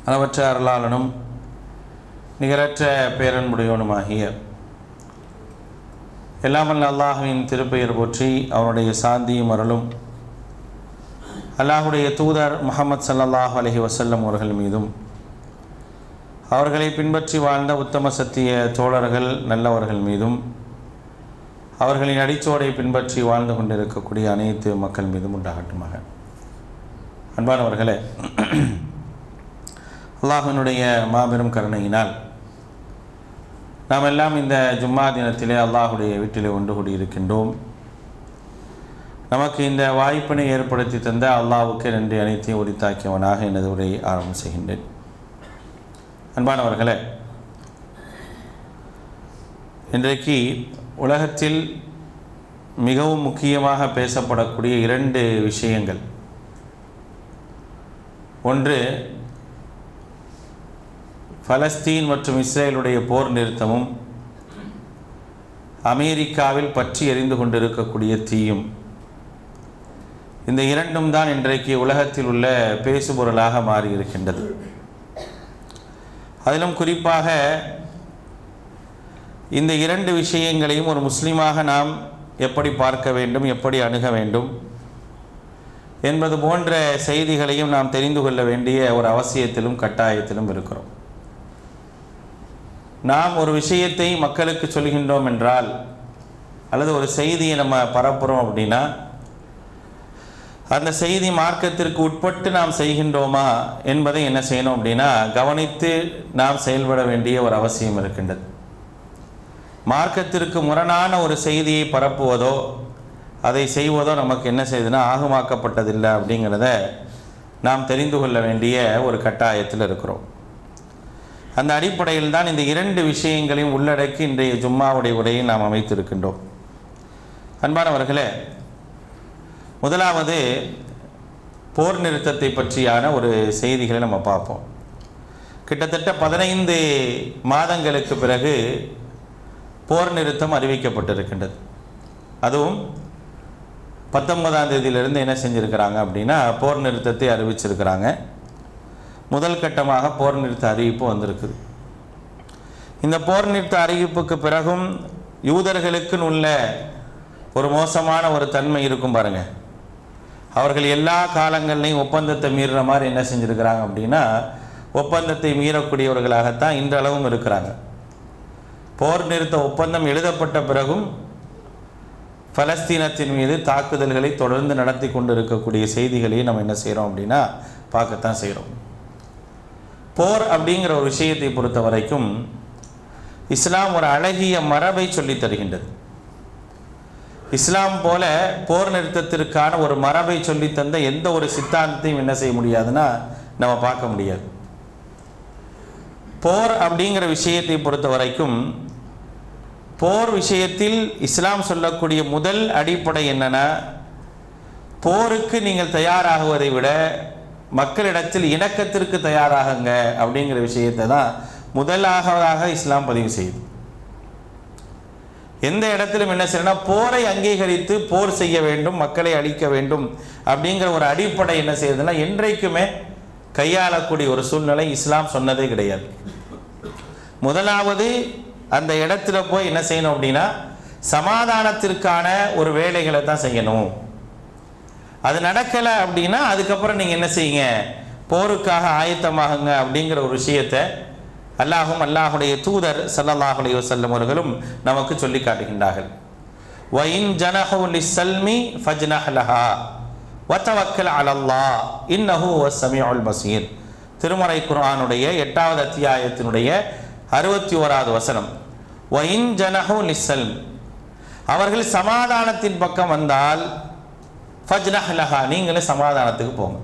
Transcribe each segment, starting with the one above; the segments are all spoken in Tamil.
அளவற்ற அருளாளனும் நிகரற்ற பேரன்புடையவனுமாகிய எல்லாமல்ல அல்லாஹுவின் திருப்பெயர் போற்றி அவனுடைய சாந்தியும் அருளும் அல்லாஹுடைய தூதர் முஹம்மது ஸல்லல்லாஹு அலைஹி வஸல்லம் அவர்கள் மீதும் அவர்களை பின்பற்றி வாழ்ந்த உத்தம சத்திய தோழர்கள் நல்லவர்கள் மீதும் அவர்களின் அடிச்சோடை பின்பற்றி வாழ்ந்து கொண்டிருக்கக்கூடிய அனைத்து மக்கள் மீதும் உண்டாகட்டுமாக. அன்பானவர்களே, அல்லாஹ்வினுடைய மாபெரும் கருணையினால் நாம் எல்லாம் இந்த ஜும்மா தினத்திலே அல்லாஹுடைய வீட்டிலே ஒன்று கூடியிருக்கின்றோம். நமக்கு இந்த வாய்ப்பினை ஏற்படுத்தி தந்த அல்லாஹ்வுக்கு நன்றி அனைத்தையும் உரித்தாக்கியவனாக எனது உரையை ஆரம்பம் செய்கின்றேன். அன்பானவர்களே, இன்றைக்கு உலகத்தில் மிகவும் முக்கியமாக பேசப்படக்கூடிய இரண்டு விஷயங்கள். ஒன்று, பலஸ்தீன் மற்றும் இஸ்ரேலுடைய போர் நிறுத்தமும் அமெரிக்காவில் பற்றி எரிந்து கொண்டிருக்கக்கூடிய தீயும். இந்த இரண்டும் தான் இன்றைக்கு உலகத்தில் உள்ள பேசுபொருளாக மாறியிருக்கின்றது. அதிலும் குறிப்பாக இந்த இரண்டு விஷயங்களையும் ஒரு முஸ்லீமாக நாம் எப்படி பார்க்க வேண்டும், எப்படி அணுக வேண்டும் என்பது போன்ற செய்திகளையும் நாம் தெரிந்து கொள்ள வேண்டிய ஒரு அவசியத்திலும் கட்டாயத்திலும் இருக்கிறோம். நாம் ஒரு விஷயத்தை மக்களுக்கு சொல்கின்றோம் என்றால், அல்லது ஒரு செய்தியை நம்ம பரப்புகிறோம் அப்படின்னா, அந்த செய்தி மார்க்கத்திற்கு உட்பட்டு நாம் செய்கின்றோமா என்பதை என்ன செய்யணும் அப்படின்னா கவனித்து நாம் செயல்பட வேண்டிய ஒரு அவசியம் இருக்கின்றது. மார்க்கத்திற்கு முரணான ஒரு செய்தியை பரப்புவதோ அதை செய்வதோ நமக்கு என்ன செய்யுதுன்னா ஆகமாக்கப்பட்டதில்லை அப்படிங்கிறத நாம் தெரிந்து கொள்ள வேண்டிய ஒரு கட்டாயத்தில் இருக்கிறோம். அந்த அடிப்படையில் தான் இந்த இரண்டு விஷயங்களையும் உள்ளடக்கி இன்றைய ஜும்மாவுடைய உரையை நாம் அமைத்திருக்கின்றோம். அன்பானவர்களே, முதலாவது போர் நிறுத்தத்தை பற்றியான ஒரு செய்திகளை நம்ம பார்ப்போம். கிட்டத்தட்ட 15 மாதங்களுக்கு பிறகு போர் நிறுத்தம் அறிவிக்கப்பட்டிருக்கின்றது. அதுவும் 19ஆம் தேதியிலிருந்து என்ன செஞ்சுருக்கிறாங்க அப்படின்னா போர் நிறுத்தத்தை அறிவிச்சிருக்கிறாங்க. முதல் கட்டமாக போர் நிறுத்த அறிவிப்பு வந்திருக்குது. இந்த போர் நிறுத்த அறிவிப்புக்கு பிறகும் யூதர்களுக்குன்னு உள்ள ஒரு மோசமான ஒரு தன்மை இருக்கும் பாருங்க. அவர்கள் எல்லா காலங்கள்லையும் ஒப்பந்தத்தை மீறுற மாதிரி என்ன செஞ்சுருக்கிறாங்க அப்படின்னா ஒப்பந்தத்தை மீறக்கூடியவர்களாகத்தான் இன்றளவும் இருக்கிறாங்க. போர் நிறுத்த ஒப்பந்தம் எழுதப்பட்ட பிறகும் பலஸ்தீனத்தின் மீது தாக்குதல்களை தொடர்ந்து நடத்தி கொண்டு இருக்கக்கூடிய செய்திகளையும் நம்ம என்ன செய்கிறோம் அப்படின்னா பார்க்கத்தான் செய்கிறோம். போர் அப்படிங்கிற ஒரு விஷயத்தை பொறுத்த வரைக்கும் இஸ்லாம் ஒரு அழகிய மரபை சொல்லித் தருகின்றது. இஸ்லாம் போல போர் நிறுத்தத்திற்கான ஒரு மரபை சொல்லி தந்த எந்த ஒரு சித்தாந்தத்தையும் என்ன செய்ய முடியாதுன்னா நம்ம பார்க்க முடியாது. போர் அப்படிங்கிற விஷயத்தை பொறுத்த வரைக்கும் போர் விஷயத்தில் இஸ்லாம் சொல்லக்கூடிய முதல் அடிப்படை என்னன்னா, போருக்கு நீங்கள் தயாராகுவதை விட மக்களிடத்தில் இணக்கத்திற்கு தயாராகுங்க அப்படிங்கிற விஷயத்தை தான் முதலாவதாக இஸ்லாம் பதிவு செய்யுது. எந்த இடத்திலும் என்ன செய்யணும்னா போரை அங்கீகரித்து போர் செய்ய வேண்டும், மக்களை அழிக்க வேண்டும் அப்படிங்கிற ஒரு அடிப்படை என்ன செய்யுதுன்னா என்றைக்குமே கையாளக்கூடிய ஒரு சூழ்நிலை இஸ்லாம் சொன்னதே கிடையாது. முதலாவது அந்த இடத்துல போய் என்ன செய்யணும் அப்படின்னா சமாதானத்திற்கான ஒரு வேலைகளை தான் செய்யணும். அது நடக்கலை அப்படின்னா அதுக்கப்புறம் நீங்கள் என்ன செய்யுங்க, போருக்காக ஆயத்தமாகுங்க அப்படிங்கிற ஒரு விஷயத்தை அல்லாஹும் அல்லாஹுடைய தூதர் ஸல்லல்லாஹு அலைஹி வஸல்லம் அவர்களும் நமக்கு சொல்லி காட்டுகின்றார்கள். வஇன் ஜனஹு லிஸ்ஸல்மி ஃபஜ்னஹ் லஹா வதவக்கல் அலல்லாஹ் இன்னஹு ஹுவஸ் ஸமீஉல் பஸீர். திருமறை குர்ஆனுடைய 8வது அத்தியாயத்தினுடைய 61வது வசனம். வஇன் ஜனஹு லிஸ்ஸல்ம், அவர்கள் சமாதானத்தின் பக்கம் வந்தால் ஃபஜ்னஹ் லஹா, நீங்களே சமாதானத்துக்கு போங்க.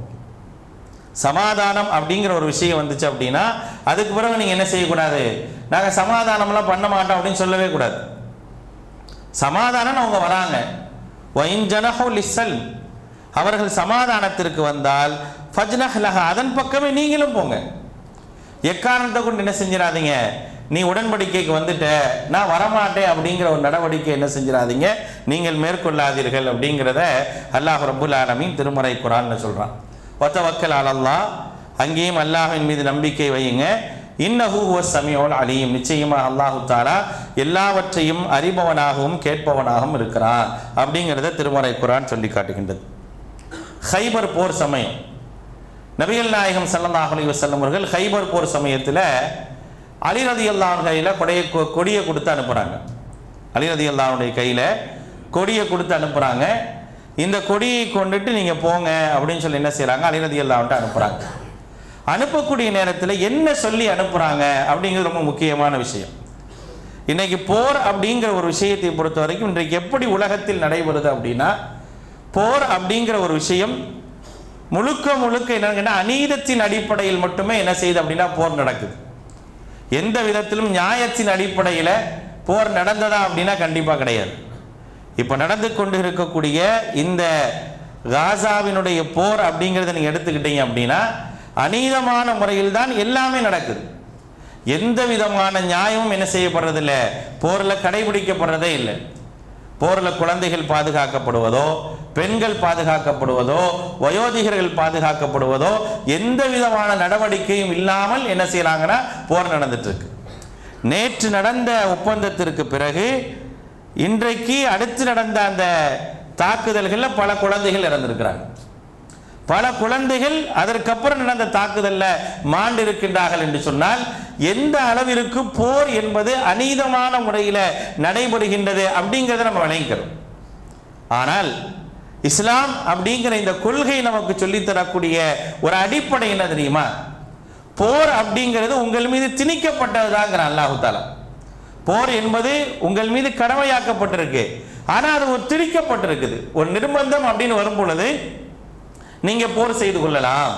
சமாதானம் அப்படிங்கிற ஒரு விஷயம் வந்துச்சு அப்படின்னா அதுக்கு பிறகு நீங்கள் என்ன செய்யக்கூடாது, நாங்கள் சமாதானம்லாம் பண்ண மாட்டோம் அப்படின்னு சொல்லவே கூடாது. சமாதானம் அவங்க வராங்க. வஇன் ஜனஹு லிஸ்ஸல்ம், அவர்கள் சமாதானத்திற்கு வந்தால் ஃபஜ்னஹ் லஹா, அதன் பக்கமே நீங்களும் போங்க. எக்காரணத்தை கொண்டு என்ன செஞ்சிடாதீங்க, நீ உடன்படிக்கைக்கு வந்துட்ட நான் வரமாட்டேன் அப்படிங்கிற ஒரு நடவடிக்கை என்ன செஞ்சிடாதீங்க, நீங்கள் மேற்கொள்ளாதீர்கள் அப்படிங்கிறத அல்லாஹ் ரப்புல் ஆலமீன் திருமறை குர்ஆன்ல சொல்கிறான். வத்தவக்கல் அலல்லாஹ், அங்கேயும் அல்லாஹ்வின் மீது நம்பிக்கை வையுங்க. இன்னஹு ஹுவஸ் ஸமீஉல் அலீம், நிச்சயமாக அல்லாஹு தஆலா எல்லாவற்றையும் அறிபவனாகவும் கேட்பவனாகவும் இருக்கிறான் அப்படிங்கிறத திருமறை குர்ஆன் சொல்லி காட்டுகின்றது. ஹைபர் போர் சமயம் நபிகள் நாயகம் ஸல்லல்லாஹு அலைஹி வஸல்லம் அவர்கள் ஹைபர் போர் சமயத்தில் அலி ரலியல்லாஹு அன்ஹு கையில் கொடியை கொடுத்து அனுப்புகிறாங்க. அலி ரலியல்லாஹு அன்ஹு கையில் கொடியை கொடுத்து அனுப்புகிறாங்க. இந்த கொடியை கொண்டுட்டு நீங்கள் போங்க அப்படின்னு சொல்லி என்ன செய்கிறாங்க, அலி ரலியல்லாஹு அன்ஹு அனுப்புகிறாங்க. அனுப்பக்கூடிய நேரத்தில் என்ன சொல்லி அனுப்புகிறாங்க அப்படிங்கிறது ரொம்ப முக்கியமான விஷயம். இன்றைக்கி போர் அப்படிங்கிற ஒரு விஷயத்தை பொறுத்த வரைக்கும் இன்றைக்கு எப்படி உலகத்தில் நடைபெறுது அப்படின்னா, போர் அப்படிங்கிற ஒரு விஷயம் முழுக்க என்னன்னா அநீதத்தின் அடிப்படையில் மட்டுமே என்ன செய்யுது அப்படின்னா போர் நடக்குது. எந்த விதத்திலும் நியாயத்தின் அடிப்படையில் போர் நடந்ததா அப்படின்னா கண்டிப்பாக கிடையாது. இப்போ நடந்து கொண்டு இருக்கக்கூடிய இந்த காசாவினுடைய போர் அப்படிங்கிறத நீங்கள் எடுத்துக்கிட்டீங்க அப்படின்னா அநீதமான முறையில் தான் எல்லாமே நடக்குது. எந்த விதமான நியாயமும் என்ன செய்யப்படுறதில்லை, போரில் கடைபிடிக்கப்படுறதே இல்லை. போரில் குழந்தைகள் பாதுகாக்கப்படுவதோ, பெண்கள் பாதுகாக்கப்படுவதோ, வயோதிகர்கள் பாதுகாக்கப்படுவதோ எந்த விதமான நடவடிக்கையும் இல்லாமல் என்ன செய்யறாங்கன்னா போர் நடந்துட்டு இருக்கு. நேற்று நடந்த ஒப்பந்தத்திற்கு பிறகு இன்றைக்கு அடுத்து நடந்த அந்த தாக்குதல்களில் பல குழந்தைகள் இறந்திருக்கிறாங்க. பல குழந்தைகள் அதற்கப்புறம் நடந்த தாக்குதலில் மாண்டிருக்கின்றார்கள் என்று சொன்னால் எந்த அளவிற்கு போர் என்பது அநீதமான முறையில் நடைபெறுகின்றது அப்படிங்கிறத நம்ம விளங்கிக்கிறோம். ஆனால் இஸ்லாம் அப்படிங்கிற இந்த கொள்கை நமக்கு சொல்லித்தரக்கூடிய ஒரு அடிப்படை என்ன தெரியுமா, போர் அப்படிங்கிறது உங்கள் மீது திணிக்கப்பட்டதுதாங்கிற அல்லாஹு தஆலா. போர் என்பது உங்கள் மீது கடமையாக்கப்பட்டிருக்கு, ஆனால் அது ஒரு திணிக்கப்பட்டிருக்குது. ஒரு நிர்பந்தம் அப்படின்னு வரும் பொழுது நீங்க போர் செய்து கொள்ளலாம்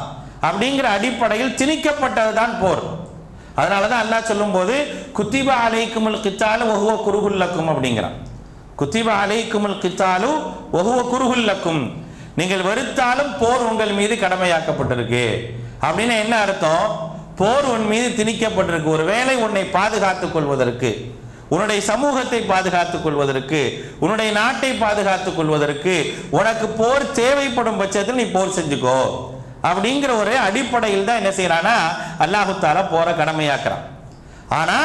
அப்படிங்கிற அடிப்படையில் திணிக்கப்பட்டதுதான் போர். அதனாலதான் அல்லாஹ் சொல்லும் போது குத்திப அலைக்குமுல் கித்தாலு வஹுவ குருஹுல் லக்கும் அப்படிங்கிறான். குத்திப அலைக்குமுல் கித்தாலு வஹுவ குருஹுல் லக்கும், நீங்கள் வெறுத்தாலும் போர் உங்கள் மீது கடமையாக்கப்பட்டிருக்கு அப்படின்னு என்ன அர்த்தம், போர் உன் மீது திணிக்கப்பட்டிருக்கு. ஒருவேளை உன்னை பாதுகாத்துக் கொள்வதற்கு, உன்னுடைய சமூகத்தை பாதுகாத்துக் கொள்வதற்கு, உன்னுடைய நாட்டை பாதுகாத்துக் கொள்வதற்கு உனக்கு போர் தேவைப்படும் பட்சத்தில் நீ போர் செஞ்சுக்கோ அப்படிங்கிற ஒரு அடிப்படையில் தான் என்ன செய்யறானா அல்லாஹு தஆலா போரை கடமையாக்குறான். ஆனா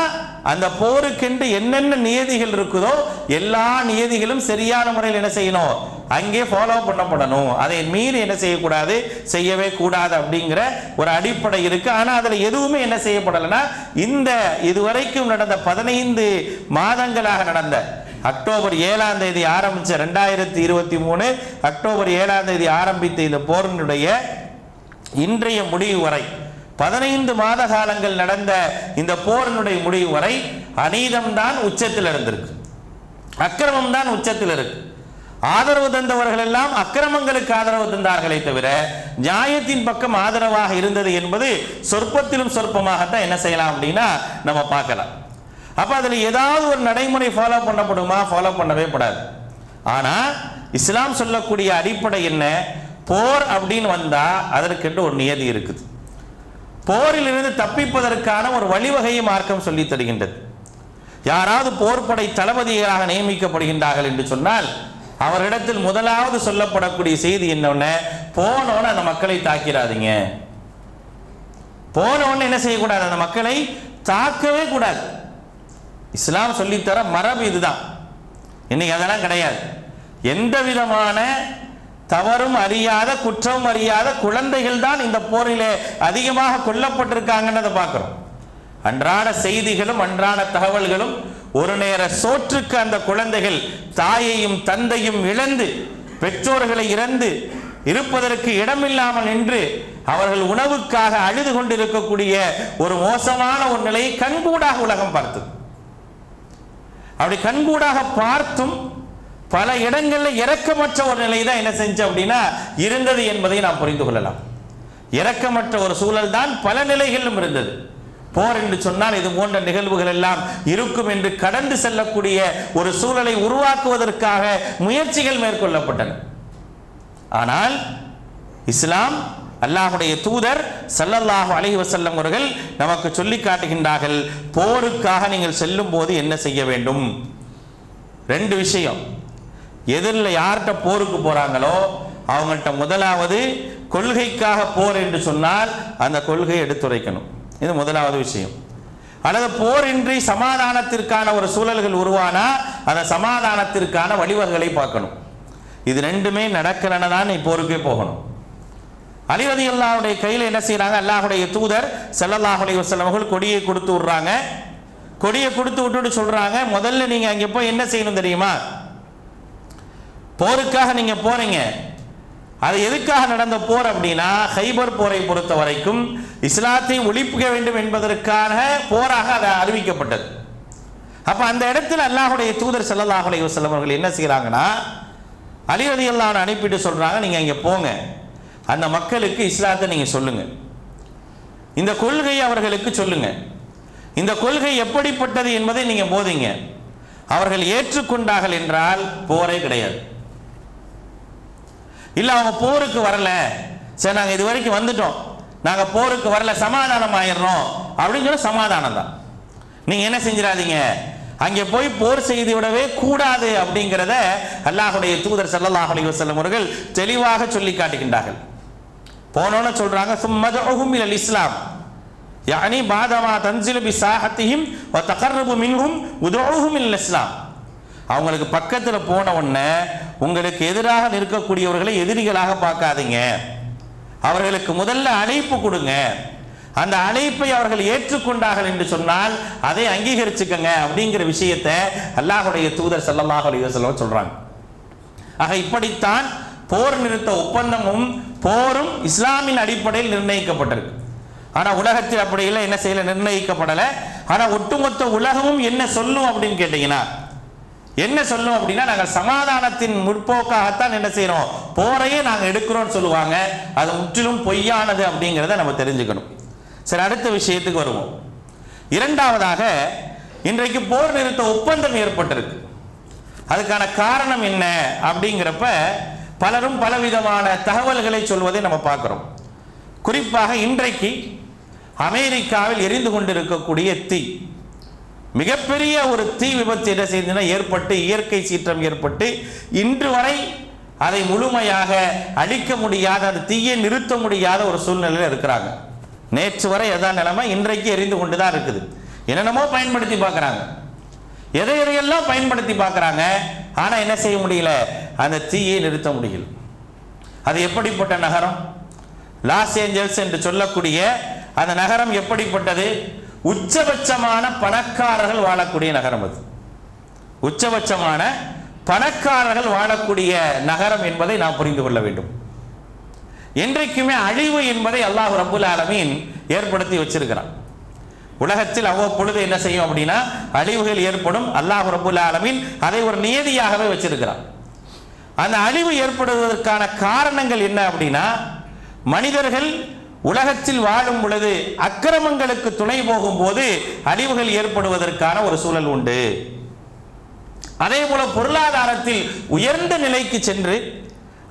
அந்த போருக்கென்று என்னென்ன நியதிகள் இருக்குதோ எல்லா நியதிகளும் சரியான முறையில் என்ன செய்யணும், அங்கே ஃபாலோ பண்ணப்படணும். அதை மீறி என்ன செய்யக்கூடாது, செய்யவே கூடாது அப்படிங்கிற ஒரு அடிப்படை இருக்கு. ஆனா அதுல எதுவுமே என்ன செய்யப்படலைன்னா இந்த இதுவரைக்கும் நடந்த 15 மாதங்களாக நடந்த அக்டோபர் 7ஆம் தேதி ஆரம்பிச்ச 2023 அக்டோபர் 7ஆம் தேதி ஆரம்பித்த இந்த போரினுடைய இன்றைய முடிவு வரை 15 மாத காலங்கள் நடந்த இந்த போரினுடைய முடிவு வரை அநீதம் தான் உச்சத்தில் இருந்திருக்கு, அக்கிரமம் தான் உச்சத்தில் இருக்கு. ஆதரவு தந்தவர்கள் எல்லாம் அக்கிரமங்களுக்கு ஆதரவு தந்தார்களே தவிர நியாயத்தின் பக்கம் ஆதரவாக இருந்தது என்பது சொற்பத்திலும் சொற்பமாகத்தான் என்ன செய்யலாம் அப்படின்னா நம்ம பார்க்கலாம். அப்ப அதுல ஏதாவது ஒரு நடைமுறை ஃபாலோ பண்ணப்படுமா, ஃபாலோ பண்ணவே படாது. ஆனா இஸ்லாம் சொல்லக்கூடிய அடிப்படை என்ன, போர் அப்படின்னு வந்தா அதற்கென்று ஒரு நியதி இருக்குது. போரிலிருந்து தப்பிப்பதற்கான ஒரு வழிவகையை மார்க்கம் சொல்லி தருகின்றது. யாராவது போர்படை தளபதிகளாக நியமிக்கப்படுகின்றார்கள் என்று சொன்னால் அவரிடத்தில் முதலாவது சொல்லப்படக்கூடிய செய்தி என்னன்னு, போனோன்னு அந்த மக்களை தாக்கிறாதீங்க. போனோன்னு என்ன செய்யக்கூடாது, அந்த மக்களை தாக்கவே கூடாது. இஸ்லாம் சொல்லித்தர மரபு இதுதான். இன்னைக்கு அதெல்லாம் கிடையாது. எந்த விதமான தவறும் அறியாத குற்றம் அறியாத குழந்தைகள் தான் இந்த போரிலே அதிகமாக கொல்லப்பட்டிருக்காங்கன்னு பார்க்கிறோம். அன்றாட செய்திகளும் அன்றாட தகவல்களும் ஒரு நேர சோற்றுக்கு அந்த குழந்தைகள் தாயையும் தந்தையும் இழந்து பெற்றோர்களை இழந்து இருப்பதற்கு இடமில்லாமல் நின்று அவர்கள் உணவுக்காக அழுது கொண்டிருக்கக்கூடிய ஒரு மோசமான ஒரு நிலையை கண்கூடாக உலகம் பார்த்தது. அப்படி கண்கூடாக பார்த்தும் பல இடங்களில் இரக்கமற்ற ஒரு நிலை தான் என்ன செஞ்சு அப்படின்னா இருந்தது என்பதை நாம் புரிந்து கொள்ளலாம். இரக்கமற்ற ஒரு சூழல் தான் பல நிலைகளிலும் இருந்தது. போர் என்று சொன்னால் இது போன்ற நிகழ்வுகள் எல்லாம் இருக்கும் என்று கடந்து செல்லக்கூடிய ஒரு சூழலை உருவாக்குவதற்காக முயற்சிகள் மேற்கொள்ளப்பட்டன. ஆனால் இஸ்லாம் அல்லாஹ்வுடைய தூதர் ஸல்லல்லாஹு அலைஹி வஸல்லம் அவர்கள் நமக்கு சொல்லி காட்டுகின்றார்கள், போருக்காக நீங்கள் செல்லும் போது என்ன செய்ய வேண்டும். 2 விஷயம். எதிரில் யார்கிட்ட போருக்கு போறாங்களோ அவங்கள்ட்ட முதலாவது கொள்கைக்காக போர் என்று சொன்னால் அந்த கொள்கையை எடுத்துரைக்கணும். இது முதலாவது விஷயம். அல்லது போரின்றி சமாதானத்திற்கான ஒரு சூழல்கள் உருவானா அந்த சமாதானத்திற்கான வழிவகைகளை பார்க்கணும். இது ரெண்டுமே நடக்கலன்னு தான் நீ போருக்கே போகணும். அலி ரலியல்லாஹுடைய கையில் என்ன செய்யறாங்க, அல்லாஹுடைய தூதர் ஸல்லல்லாஹு அலைஹி வஸல்லம் அவர்கள் கொடியை கொடுத்து விடுறாங்க. கொடியை கொடுத்து விட்டுட்டு சொல்றாங்க, முதல்ல நீங்க அங்கே போய் என்ன செய்யணும் தெரியுமா? போருக்காக நீங்க போறீங்க. அது எதுக்காக நடந்த போர் அப்படின்னா, ஹைபர் போரை பொறுத்த வரைக்கும் இஸ்லாத்தை ஒழிக்க வேண்டும் என்பதற்கான போராக அது அறிவிக்கப்பட்டது. அப்ப அந்த இடத்துல அல்லாஹுடைய தூதர் ஸல்லல்லாஹு அலைஹி வஸல்லம் அவர்கள் என்ன செய்யறாங்கன்னா, அலி ரலியல்லாஹு அன்ஹு அனுப்பிட்டு சொல்றாங்க, நீங்க அங்கே போங்க, அந்த மக்களுக்கு இஸ்லாத்தை நீங்க சொல்லுங்க, இந்த கொள்கையை அவர்களுக்கு சொல்லுங்க, இந்த கொள்கை எப்படிப்பட்டது என்பதை நீங்க போதிங்க. அவர்கள் ஏற்றுக்கொண்டார்கள் என்றால் போரே கிடையாது. இல்ல அவங்க போருக்கு வரல, சரி நாங்க இது வரைக்கும் வந்துட்டோம், நாங்க போருக்கு வரல, சமாதானம் ஆயிடுறோம் அப்படின்னு சொல்லி சமாதானம் தான். நீங்க என்ன செஞ்சிடாதீங்க, அங்கே போய் போர் செய்து விடவே கூடாது அப்படிங்கிறத அல்லாஹுடைய தூதர் ஸல்லல்லாஹு அலைஹி வஸல்லம் அவர்கள் தெளிவாக சொல்லி காட்டுகின்றார்கள். போனோன்னு சொல்றாங்க, சும்மதுஹும் இலல் இஸ்லாம் யானி பாதமா தன்சிலு பிசாஹத்திஹிம் வ தகர்ரபு மின்ஹும் உதுஹும் இலல் இஸ்லாம். அவங்களுக்கு பக்கத்தில் போன உடனே உங்களுக்கு எதிராக நிற்கக்கூடியவர்களை எதிரிகளாக பார்க்காதீங்க, அவர்களுக்கு முதல்ல அழைப்பு கொடுங்க, அந்த அழைப்பை அவர்கள் ஏற்றுக்கொண்டார்கள் என்று சொன்னால் அதை அங்கீகரிச்சுக்கங்க அப்படிங்கிற விஷயத்தை அல்லாஹுடைய தூதர் ஸல்லல்லாஹு அலைஹி வஸல்லம் சொல்றாங்க. ஆக இப்படித்தான் போர் நிறுத்த ஒப்பந்தமும் போரும் இஸ்லாமின் அடிப்படையில் நிர்ணயிக்கப்பட்டிருக்கு. ஆனா உலகத்தில் அப்படி இல்லை, என்ன செய்யல, நிர்ணயிக்கப்படலை. ஆனா ஒட்டுமொத்த உலகமும் என்ன சொல்லும் அப்படின்னு கேட்டீங்கன்னா, என்ன சொல்லும் அப்படின்னா, நாங்கள் சமாதானத்தின் முற்போக்காகத்தான் என்ன செய்யறோம், போரையே நாங்கள் எடுக்கிறோம்னு சொல்லுவாங்க. அது முற்றிலும் பொய்யானது அப்படிங்கிறத நம்ம தெரிஞ்சுக்கணும். சரி, அடுத்த விஷயத்துக்கு வருவோம். இரண்டாவதாக, இன்றைக்கு போர் நிறுத்த ஒப்பந்தம் ஏற்பட்டிருக்கு. அதுக்கான காரணம் என்ன அப்படிங்கிறப்ப பலரும் பலவிதமான தகவல்களை சொல்வதை நம்ம பார்க்கிறோம். குறிப்பாக இன்றைக்கு அமெரிக்காவில் எரிந்து கொண்டிருக்கக்கூடிய தீ, மிகப்பெரிய ஒரு தீ விபத்து என்ன செய்ததுன்னா ஏற்பட்டு, இயற்கை சீற்றம் ஏற்பட்டு இன்று வரை அதை முழுமையாக அழிக்க முடியாத, அந்த தீயை நிறுத்த முடியாத ஒரு சூழ்நிலையில் இருக்கிறாங்க. நேற்று வரை எதான் நிலைமை, இன்றைக்கு எரிந்து கொண்டு தான் இருக்குது. என்னென்னமோ பயன்படுத்தி பார்க்குறாங்க, எதையெல்லாம் பயன்படுத்தி பார்க்குறாங்க, ஆனால் என்ன செய்ய முடியல, அந்த தீயை நிறுத்த முடியல. அது எப்படிப்பட்ட நகரம்? லாஸ் ஏஞ்சல்ஸ் என்று சொல்லக்கூடிய அந்த நகரம் எப்படிப்பட்டது? உச்சபட்சமான பணக்காரர்கள் வாழக்கூடிய நகரம். அது உச்சபட்சமான பணக்காரர்கள் வாழக்கூடிய நகரம் என்பதை நாம் புரிந்து கொள்ள வேண்டும். என்றைக்குமே அழிவு என்பதை அல்லாஹ் ரப்புல் ஆலமீன் ஏற்படுத்தி வச்சிருக்கிறான். உலகத்தில் அவ்வப்பொழுது என்ன செய்யும் அப்படின்னா அழிவுகள் ஏற்படும். அல்லாஹ் ரப்புல் ஆலமீன் அதை ஒரு நியதியாகவே வச்சிருக்கிறான். அந்த அழிவு ஏற்படுவதற்கான காரணங்கள் என்ன அப்படின்னா, மனிதர்கள் உலகத்தில் வாழும் பொழுது அக்கிரமங்களுக்கு துணை போகும் போது அழிவுகள் ஏற்படுவதற்கான ஒரு சூழல் உண்டு. அதே போல பொருளாதாரத்தில் உயர்ந்த நிலைக்கு சென்று,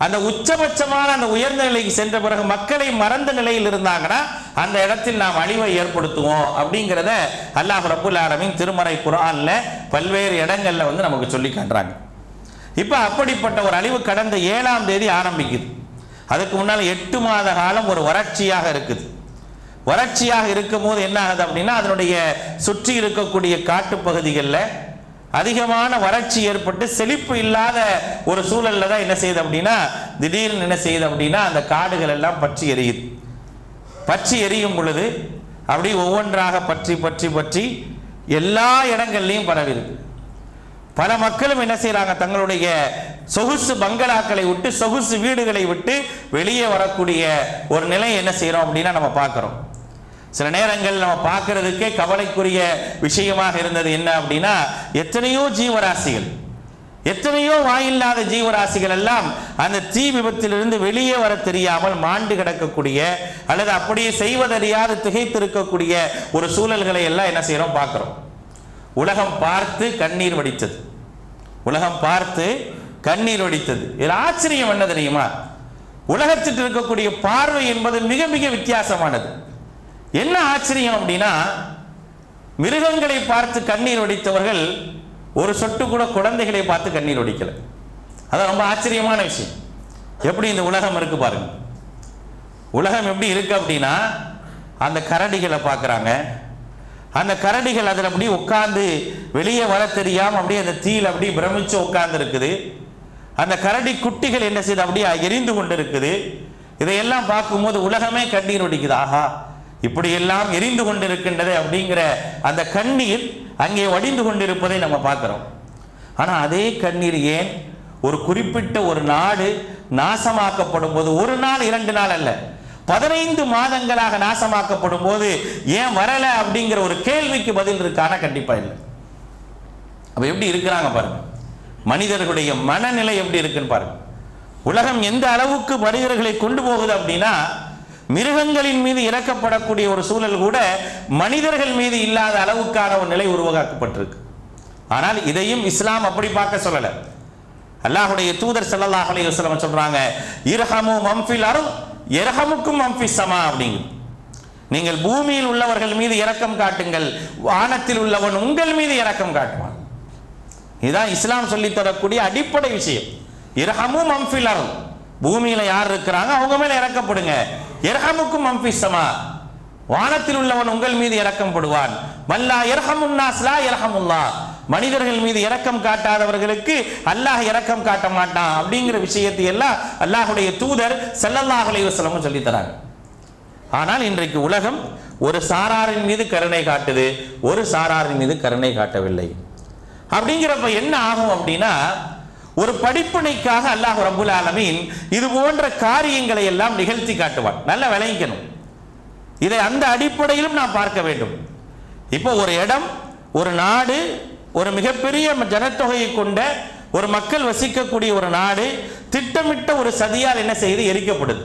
அந்த உச்சபட்சமான அந்த உயர்ந்த நிலைக்கு சென்ற பிறகு மக்களை மறந்த நிலையில் இருந்தாங்கன்னா அந்த இடத்தில் நாம் அழிவை ஏற்படுத்துவோம் அப்படிங்கிறத அல்லாஹ் ரப்புல் ஆலமீன் திருமறை குர்ஆன்ல பல்வேறு இடங்கள்ல நமக்கு சொல்லி காட்டுறாங்க. இப்ப அப்படிப்பட்ட ஒரு அழிவு கடந்த 7ஆம் தேதி ஆரம்பிக்குது. அதுக்கு முன்னால் 8 மாத காலம் ஒரு வறட்சியாக இருக்குது. வறட்சியாக இருக்கும் போது என்ன ஆகுது அப்படின்னா, அதனுடைய சுற்றி இருக்கக்கூடிய காட்டு பகுதிகளில் அதிகமான வறட்சி ஏற்பட்டு செழிப்பு இல்லாத ஒரு சூழல்ல தான் என்ன செய்யுது அப்படின்னா, திடீர்னு என்ன செய்யுது அப்படின்னா அந்த காடுகள் எல்லாம் பற்றி எரியுது. பற்றி எரியும் பொழுது அப்படி ஒவ்வொன்றாக பற்றி பற்றி பற்றி எல்லா இடங்கள்லையும் பரவி இருக்கு. பல மக்களும் என்ன செய்யறாங்க, தங்களுடைய சொகுசு பங்களாக்களை விட்டு, சொகுசு வீடுகளை விட்டு வெளியே வரக்கூடிய ஒரு நிலை என்ன செய்யறோம் அப்படின்னா நம்ம பார்க்கிறோம். சில நேரங்கள் நம்ம பார்க்கறதுக்கே கவலைக்குரிய விஷயமாக இருந்தது என்ன அப்படின்னா, எத்தனையோ ஜீவராசிகள், எத்தனையோ வாயில்லாத ஜீவராசிகள் எல்லாம் அந்த தீ விபத்திலிருந்து வெளியே வர தெரியாமல் மாண்டு கிடக்கக்கூடிய அல்லது அப்படியே செய்வதறியாது திகைத்திருக்கக்கூடிய ஒரு சூழல்களை எல்லாம் என்ன செய்யறோம், பார்க்கிறோம். உலகம் பார்த்து கண்ணீர் வடித்தது. உலகம் பார்த்து கண்ணீர் வடித்தது. இது ஆச்சரியம் என்ன தெரியுமா, உலகத்தில் இருக்கக்கூடிய பார்வை என்பது மிக மிக வித்தியாசமானது. என்ன ஆச்சரியம் அப்படின்னா, மிருகங்களை பார்த்து கண்ணீர் வடித்தவர்கள் ஒரு சொட்டு கூட குழந்தைகளை பார்த்து கண்ணீர் வடிக்கல. அது ரொம்ப ஆச்சரியமான விஷயம். எப்படி இந்த உலகம் இருக்கு பாருங்க. உலகம் எப்படி இருக்கு அப்படின்னா, அந்த கரடிகளை பார்க்குறாங்க. அந்த கரடிகள் அதில் அப்படி உட்காந்து வெளியே வர தெரியாமல் அப்படியே அந்த தீயில் அப்படி பிரமிச்சு உட்கார்ந்து இருக்குது. அந்த கரடி குட்டிகள் என்ன செய்யுது, அப்படியே எரிந்து கொண்டு இருக்குது. இதையெல்லாம் பார்க்கும்போது உலகமே கண்ணீர் வடிக்குது. ஆஹா, இப்படியெல்லாம் எரிந்து கொண்டு இருக்கின்றது அப்படிங்கிற அந்த கண்ணீர் அங்கே வடிந்து கொண்டிருப்பதை நம்ம பார்க்குறோம். ஆனால் அதே கண்ணீர் ஏன் ஒரு குறிப்பிட்ட ஒரு நாடு நாசமாக்கப்படும் போது, ஒரு நாள் 2 நாள் அல்ல, 15 மாதங்களாக நாசமாக்கப்படும் போது ஏன் வரல அப்படிங்கிற ஒரு கேள்விக்கு பதில் இருக்கான கண்டிப்பா இல்லை. அப்ப எப்படி இருக்கிறாங்க பாருங்க, மனிதர்களுடைய மனநிலை எப்படி இருக்குன்னு பாருங்க. உலகம் எந்த அளவுக்கு மனிதர்களை கொண்டு போகுது அப்படின்னா, மிருகங்களின் மீது இறக்கப்படக்கூடிய ஒரு சூழல் கூட மனிதர்கள் மீது இல்லாத அளவுக்கான ஒரு நிலை உருவாக்கப்பட்டிருக்கு. ஆனால் இதையும் இஸ்லாம் அப்படி பார்க்க சொல்லல. அல்லாஹ்வுடைய தூதர் ஸல்லல்லாஹு அலைஹி வஸல்லம் சொல்றாங்க, இர்ஹமு மன் ஃபில் அர்த் யர்ஹமுக்கும் மன் ஃபிஸ் ஸமா அப்படிங்க. நீங்கள் பூமியில் உள்ளவர்கள் மீது இரக்கம் காட்டுங்கள், வானத்தில் உள்ளவன் உங்கள் மீது இரக்கம் காட்டுவான். இதுதான் இஸ்லாம் சொல்லி தரக்கூடிய அடிப்படை விஷயம். இர்ஹமு மன் ஃபில் அர்த், பூமியில யார் இருக்கிறாங்க அவங்க மேல இறக்கப்படுங்க. இர்ஹமுக்கும் மன் ஃபிஸ் ஸமா, வானத்தில் உள்ளவன் உங்கள் மீது இரக்கம் படுவான். வல்லா இர்ஹமுன் நாஸ் லா இர்ஹமுல்லாஹ், மனிதர்கள் மீது இரக்கம் காட்டாதவர்களுக்கு அல்லாஹ் இரக்கம் காட்ட மாட்டான் அப்படிங்கிற விஷயத்தை எல்லாம் அல்லாஹ்வுடைய தூதர் ஸல்லல்லாஹு அலைஹி வஸல்லம் சொல்லி தராங்க. ஆனால் இன்றைக்கு உலகம் ஒரு சாராரின் மீது கருணை காட்டுது, ஒரு சாராரின் மீது கருணை காட்டவில்லை. அப்படிங்கிறப்ப என்ன ஆகும் அப்படின்னா, ஒரு படிப்பினைக்காக அல்லாஹ் ரப்புல் ஆலமீன் இது போன்ற காரியங்களை எல்லாம் நிகழ்த்தி காட்டுவான். நல்லா விளங்கிக்கணும், இதை அந்த அடிப்படையிலும் நாம் பார்க்க வேண்டும். இப்போ ஒரு இடம், ஒரு நாடு, ஒரு மிகப்பெரிய ஜனத்தொகையை கொண்ட ஒரு மக்கள் வசிக்கக்கூடிய ஒரு நாடு திட்டமிட்ட ஒரு சதியால் என்ன செய்து எரிக்கப்படுது,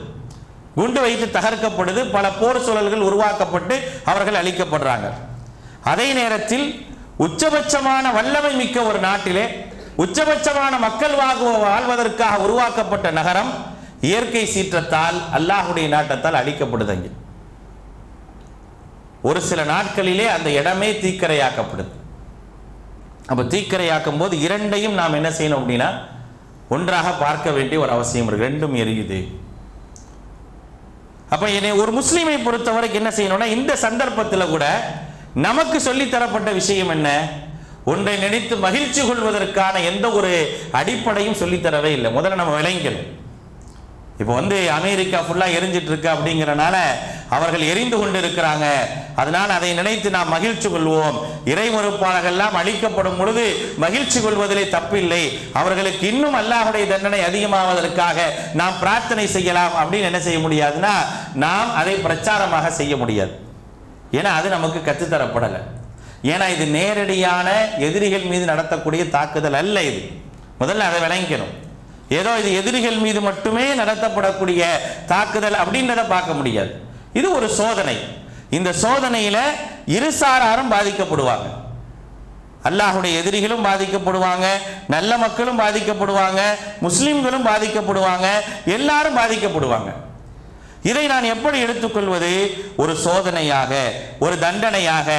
குண்டு வைத்து தகர்க்கப்படுது, பல போர் சூழல்கள் உருவாக்கப்பட்டு அவர்கள் அழிக்கப்படுறாங்க. அதே நேரத்தில் உச்சபட்சமான வல்லமை மிக்க ஒரு நாட்டிலே உச்சபட்சமான மக்கள் வாழ்வதற்காக உருவாக்கப்பட்ட நகரம் இயற்கை சீற்றத்தால் அல்லாஹ்வுடைய நாட்டத்தால் அழிக்கப்படுது. ஒரு சில நாட்களிலே அந்த இடமே தீக்கரையாக்கப்படுது. அப்ப தீக்கரையாக்கும் போது இரண்டையும் நாம் என்ன செய்யணும் அப்படின்னா, ஒன்றாக பார்க்க வேண்டிய ஒரு அவசியம் இருக்கு. ரெண்டும் எரியுது. அப்ப என்னை ஒரு முஸ்லீமை பொறுத்தவரைக்கும் என்ன செய்யணும்னா, இந்த சந்தர்ப்பத்தில் கூட நமக்கு சொல்லி தரப்பட்ட விஷயம் என்ன, ஒன்றை நினைத்து மகிழ்ச்சி கொள்வதற்கான எந்த ஒரு அடிப்படையும் சொல்லித்தரவே இல்லை. முதல்ல நம்ம விளங்கணும். இப்போ அமெரிக்கா ஃபுல்லா எரிஞ்சிட்டு இருக்கு அப்படிங்கிறனால அவர்கள் எரிந்து கொண்டு இருக்கிறாங்க, அதனால் அதை நினைத்து நாம் மகிழ்ச்சி கொள்வோம். இறை மறுப்பாளர்கள் எல்லாம் அழிக்கப்படும் பொழுது மகிழ்ச்சி கொள்வதிலே தப்பில்லை, அவர்களுக்கு இன்னும் அல்லாஹ்வுடைய தண்டனை அதிகமாவதற்காக நாம் பிரார்த்தனை செய்யலாம் அப்படின்னு என்ன செய்ய முடியாதுன்னா, நாம் அதை பிரச்சாரமாக செய்ய முடியாது. ஏன்னா அது நமக்கு கற்றுத்தரப்படலை. ஏன்னா இது நேரடியான எதிரிகள் மீது நடத்தக்கூடிய தாக்குதல் அல்ல. இது முதல்ல அதை விளங்கிக்கணும். ஏதோ இது எதிரிகள் மீது மட்டுமே நடத்தப்படக்கூடிய தாக்குதல் அப்படின்றத பார்க்க முடியாது. இது ஒரு சோதனை. இந்த சோதனையில இருசாராரும் பாதிக்கப்படுவாங்க. அல்லாஹ்வுடைய எதிரிகளும் பாதிக்கப்படுவாங்க, நல்ல மக்களும் பாதிக்கப்படுவாங்க, முஸ்லிம்களும் பாதிக்கப்படுவாங்க, எல்லாரும் பாதிக்கப்படுவாங்க. இதை நான் எப்படி எடுத்துக்கொள்வது? ஒரு சோதனையாக, ஒரு தண்டனையாக,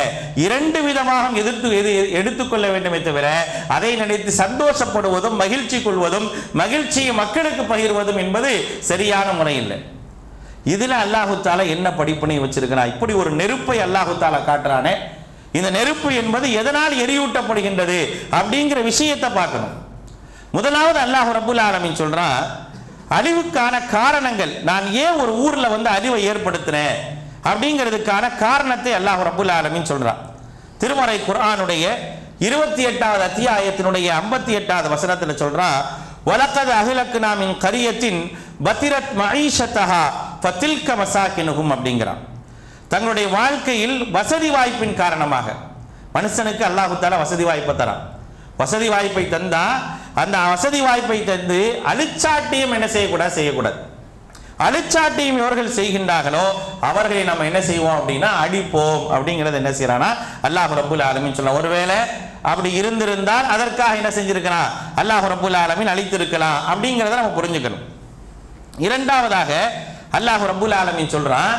இரண்டு விதமாக எடுத்துக்கொள்ள வேண்டுமே தவிர அதை நினைத்து சந்தோஷப்படுவதும் மகிழ்ச்சி கொள்வதும் மகிழ்ச்சியை மக்களுக்கு பகிர்வதும் என்பது சரியான முறை இல்லை. இதுல அல்லாஹு தாலா என்ன படிப்பினை வச்சிருக்கிறான்? இப்படி ஒரு நெருப்பை அல்லாஹு தாலா காட்டுறானே, இந்த நெருப்பு என்பது எதனால் எரியூட்டப்படுகின்றது அப்படிங்கிற விஷயத்தை பார்க்கணும். முதலாவது அல்லாஹ் ரப்புல் ஆலமீன் சொல்றான், அழிவுக்கான காரணங்கள், நான் ஏன் ஒரு ஊர்ல அழிவை ஏற்படுத்தினேன் அப்படிங்கிறதுக்கான காரணத்தை அல்லாஹ் ரப்புல் ஆலமீன் சொல்றான். திருமறை குர்ஆனுடைய 28வது அத்தியாயத்தினுடைய 58வது வசனத்தில் சொல்றான், வலக்கத் அஹ்லக்னா மின் கரியத்தின் பத்திரத் மஈஷத்தஹா ஃபதில்க மசாகினுஹும் அப்படிங்கிறான். தங்களுடைய வாழ்க்கையில் வசதி வாய்ப்பின் காரணமாக, மனுஷனுக்கு அல்லாஹ் தஆலா வசதி வாய்ப்பை தரான். வசதி வாய்ப்பை தந்தா அந்த வசதி வாய்ப்பை தந்து அழிச்சாட்டியம் என்ன செய்யக்கூடாது. அழிச்சாட்டியம் எவர்கள் செய்கின்றார்களோ அவர்களை நம்ம என்ன செய்வோம் அப்படின்னா அடிப்போம் அப்படிங்கிறது என்ன செய்யறானா அல்லாஹ் ரப்புல் ஆலமீன் சொல்ல. ஒருவேளை அப்படி இருந்திருந்தால் அதற்காக என்ன செஞ்சிருக்கிறான் அல்லாஹ் ரப்புல் ஆலமீன் அழித்திருக்கலாம் அப்படிங்கிறத நம்ம புரிஞ்சுக்கணும். இரண்டாவதாக அல்லாஹ் ரப்புல் ஆலமீன் சொல்றான்,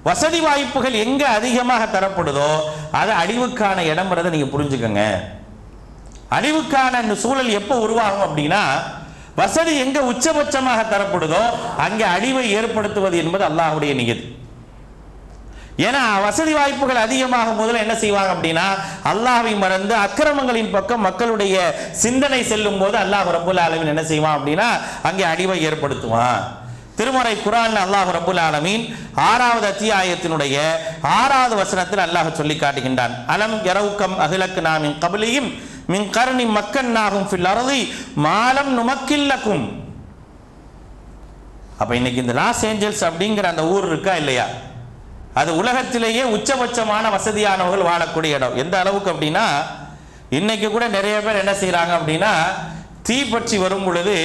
வசதி வாய்ப்புகள் எங்க அதிகமாக தரப்படுதோ அது அழிவுக்கான இடம்ன்றதை நீங்க புரிஞ்சுக்கங்க. அழிவுக்கான இந்த சூழல் எப்போ உருவாகும் அப்படின்னா, வசதி எங்க உச்சபட்சமாக தரப்படுதோ அங்கே அழிவை ஏற்படுத்துவது என்பது அல்லாஹ்வுடைய நியதி. ஏன்னா வசதி வாய்ப்புகள் அதிகமாக முதல்ல என்ன செய்வாங்க அப்படின்னா அல்லாஹ்வை மறந்து அக்கிரமங்களின் பக்கம் மக்களுடைய சிந்தனை செல்லும் போது அல்லாஹ் ரப்புல் ஆலமீன் என்ன செய்வான் அப்படின்னா அங்கே அழிவை ஏற்படுத்துவான். திருமறை குர்ஆன்ல அல்லாஹ் ரப்புல் ஆலமீன் 6வது அத்தியாயத்தினுடைய 6வது வசனத்தில் அல்லாஹ் சொல்லி காட்டுகின்றான். அலம் யரவுகம் அஹ்லக்னா மின் கப்லிஹிம் மின் கர்னி மக்கன்னாஹும் ஃபில் அர்தி மாலம் நுமக்கில்லகும். அப்ப இன்னைக்கு இந்த லாஸ் ஏஞ்சல்ஸ் அப்படிங்கிற அந்த ஊர் இருக்கா இல்லையா, அது உலகத்திலேயே உச்சபட்சமான வசதியானவர்கள் வாழக்கூடிய இடம். எந்த அளவுக்கு அப்படின்னா இன்னைக்கு கூட நிறைய பேர் என்ன செய்யறாங்க அப்படின்னா தீ பற்றி வரும் பொழுது